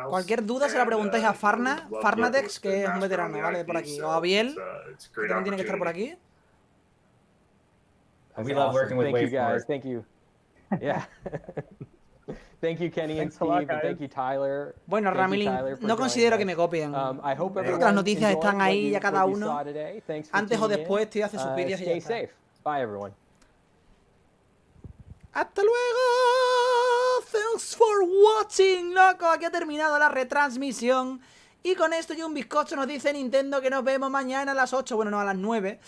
Cualquier duda se la preguntáis a Farnatex, que es un veterano, ¿vale? Por aquí. O a Biel, que también tiene que estar por aquí. We love working with WayForward. Thank you. Yeah. Thank you, Kenny and Steve, and thank you, Tyler. Bueno, Ramilin, no considero que me copien. Creo que las noticias están ahí ya cada uno. Antes o después, tío, hace sus vídeos y ya está. Bye, everyone. ¡Hasta luego! Thanks for watching, loco. Aquí ha terminado la retransmisión. Y con esto y un bizcocho nos dice Nintendo que nos vemos mañana a las 8. Bueno, no, a las 9.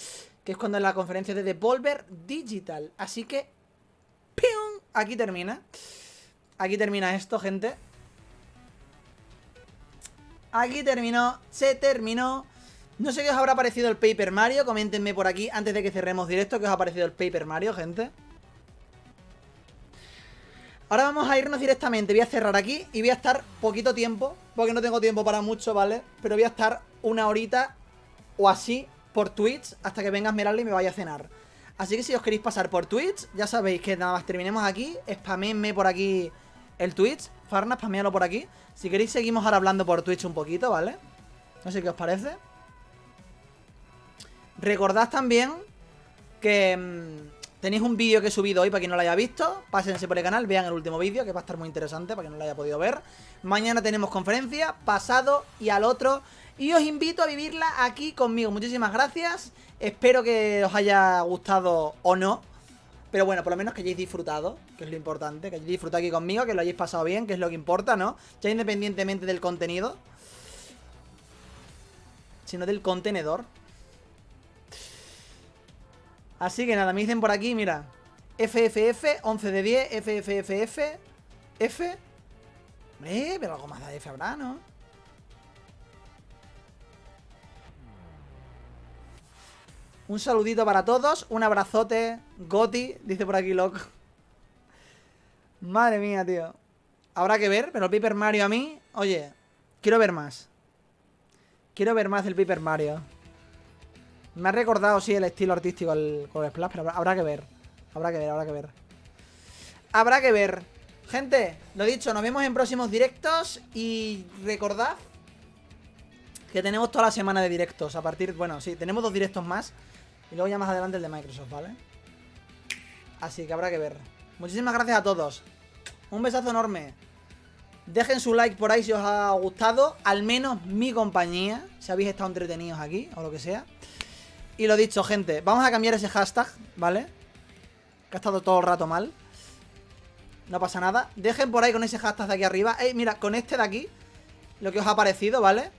Que es cuando es la conferencia de Devolver Digital. Así que... ¡pium! Aquí termina. Aquí termina esto, gente. Aquí terminó, se terminó. No sé qué os habrá parecido el Paper Mario. Coméntenme por aquí antes de que cerremos directo qué os ha parecido el Paper Mario, gente. Ahora vamos a irnos directamente. Voy a cerrar aquí y voy a estar poquito tiempo, porque no tengo tiempo para mucho, ¿vale? Pero voy a estar una horita o así por Twitch hasta que venga Esmeralda y me vaya a cenar. Así que si os queréis pasar por Twitch, ya sabéis que nada más terminemos aquí, spaméenme por aquí el Twitch. Farna, spaméalo por aquí. Si queréis seguimos ahora hablando por Twitch un poquito, ¿vale? No sé qué os parece. Recordad también que tenéis un vídeo que he subido hoy para quien no lo haya visto. Pásense por el canal, vean el último vídeo que va a estar muy interesante para quien no lo haya podido ver. Mañana tenemos conferencia, pasado y al otro. Y os invito a vivirla aquí conmigo. Muchísimas gracias. Espero que os haya gustado o no. Pero bueno, por lo menos que hayáis disfrutado, que es lo importante. Que hayáis disfrutado aquí conmigo, que lo hayáis pasado bien, que es lo que importa, ¿no? Ya independientemente del contenido, sino del contenedor. Así que nada, me dicen por aquí, mira, FFF, 11 de 10, FFFF, F. Pero algo más de F habrá, ¿no? Un saludito para todos, un abrazote, Goti, dice por aquí loco. Madre mía, tío. Habrá que ver, pero el Paper Mario a mí, oye, quiero ver más. Quiero ver más del Paper Mario. Me ha recordado, sí, el estilo artístico al Color Splash, pero habrá que ver. Habrá que ver, habrá que ver. Habrá que ver. Gente, lo dicho, nos vemos en próximos directos. Y recordad que tenemos toda la semana de directos. A partir, bueno, sí, tenemos 2 directos más. Y luego ya más adelante el de Microsoft, ¿vale? Así que habrá que ver. Muchísimas gracias a todos. Un besazo enorme. Dejen su like por ahí si os ha gustado. Al menos mi compañía. Si habéis estado entretenidos aquí o lo que sea. Y lo dicho, gente, vamos a cambiar ese hashtag, ¿vale? Que ha estado todo el rato mal. No pasa nada. Dejen por ahí con ese hashtag de aquí arriba. Mira, con este de aquí, lo que os ha parecido, ¿vale?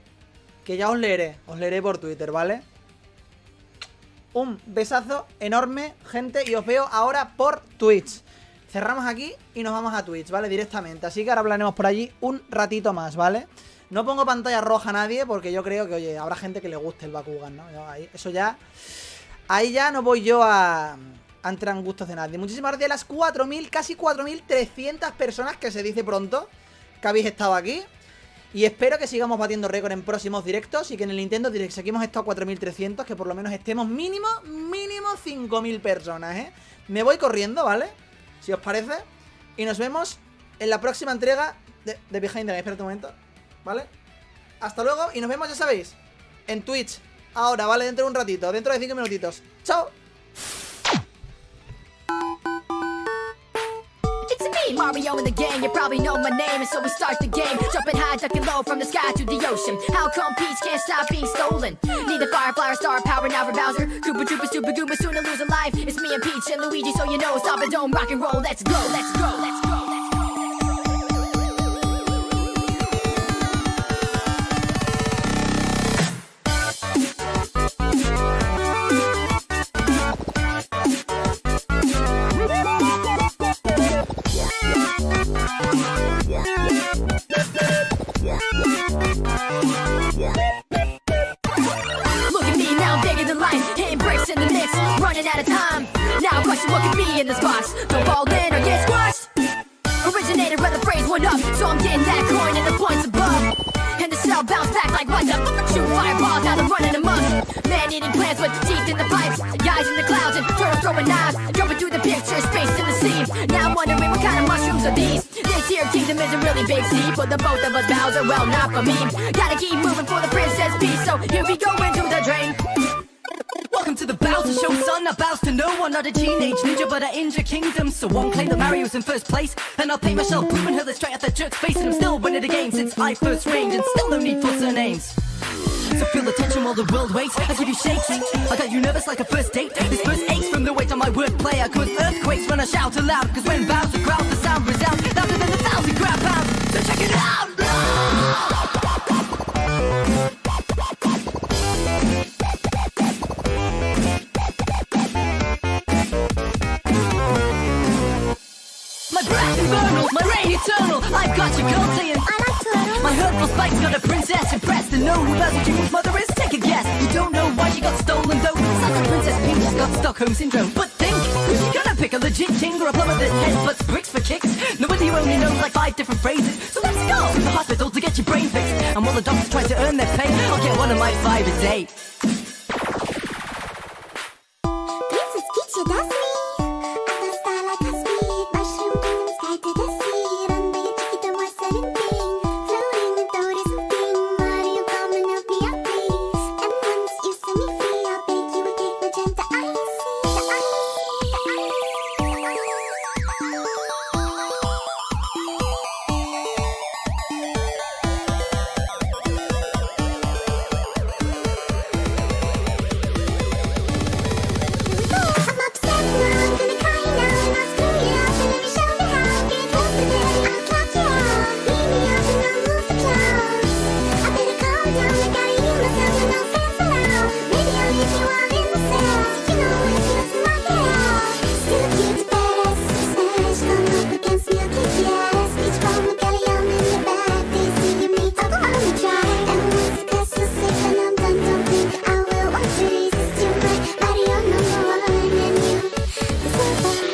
Que ya os leeré por Twitter, ¿vale? Un besazo enorme, gente, y os veo ahora por Twitch. Cerramos aquí y nos vamos a Twitch, ¿vale? Directamente. Así que ahora hablaremos por allí un ratito más, ¿vale? No pongo pantalla roja a nadie porque yo creo que, oye, habrá gente que le guste el Bakugan, ¿no? Eso ya... Ahí ya no voy yo a entrar en gustos de nadie. Muchísimas gracias a las 4.000, casi 4.300 personas, que se dice pronto, que habéis estado aquí. Y espero que sigamos batiendo récord en próximos directos y que en el Nintendo Direct seguimos estado 4.300, que por lo menos estemos mínimo 5.000 personas, ¿eh? Me voy corriendo, ¿vale? Si os parece. Y nos vemos en la próxima entrega de Behind the Game. Espera un momento, ¿vale? Hasta luego y nos vemos, ya sabéis, en Twitch. Ahora, ¿vale? Dentro de un ratito, dentro de 5 minutitos. ¡Chao! Mario and the gang, you probably know my name, and so we start the game. Jumping high, ducking low, from the sky to the ocean. How come Peach can't stop being stolen? Need a Firefly, star power now for Bowser. Koopa Troopa, Super Goopa, soon to lose a life. It's me and Peach and Luigi, so you know, stop it, don't rock and roll. Let's go, let's go, let's go. Out of time. Now question what could be in this box. Don't fall in or get squashed. Originated where the phrase went up, so I'm getting that coin and the points above. And the cell bounced back like what the shoot fireballs, now they're running amok. Man eating plants with teeth in the pipes, guys in the clouds and turtles throwing knives, jumping through the picture, space in the sea. Now I'm wondering what kind of mushrooms are these. This here kingdom is a really big sea, but the both of us Bowser, well not for me. Gotta keep moving for the princess peace, so here we go into the drain. Welcome to the Bowser Show, son. I bows to no one, not a teenage ninja, but I injure kingdom. So one claim that Mario's in first place, and I'll pay myself, boom and hurl it straight at that jerk's face. And I'm still winning the game since I first reigned, and still no need for surnames. So feel the tension while the world waits. I give you shakes. I got you nervous like a first date. This verse aches from the weight on my wordplay. I cause earthquakes when I shout aloud, cause when Bowser growls, the sound resounds louder than 1,000 grab pounds. So check it out. My breath infernal, my rain eternal. I've got your girl saying I like turtles. my hurtful spike's got a princess impressed. And know who Bowser Jr.'s mother is? Take a guess. You don't know why she got stolen though. Such a Princess Peach has got Stockholm syndrome. But think, who's she gonna pick? A legit king or a plumber that headbutts bricks for kicks? No wonder you only know like 5 different phrases. So let's go to the hospital to get your brain fixed. And while the doctors try to earn their pay, I'll get one of my 5 a day. Princess Peach, that's me. I got style like a speed. Mushroom from the sky to the sea. Run by your chicken, my certain thing. Floating with the something. Mario, come and help me out, please. And once you set me free, I'll bake you a cake magenta icy. I'm upset now, I'm gonna cry now, and I'll screw you up and let me show you how. Get close to me, I'll clock you out. Leave me up and I'll move the clouds. I better calm down, I gotta heal myself and I'll fans around. Maybe I'll leave you out in the cells. You know it feels to knock it out. Still a cute badass, smash, come up against me, I'll kick your ass. Peach from the galley, I'm in the back. They see you me, I'll go on the try. And once the castle's safe and I'm done, don't think I will want to resist you. My Mario #1 and you deserve this.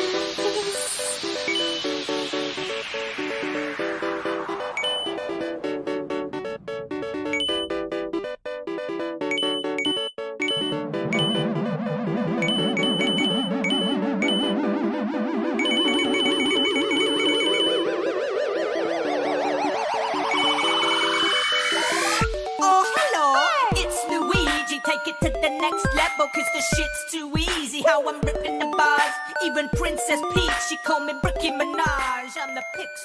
Oh, hello, it's Luigi. Take it to the next level, cause the shit's too easy. How I'm ripping the bars. Even Princess Peach, she call me Bricky Minaj. I'm the pix.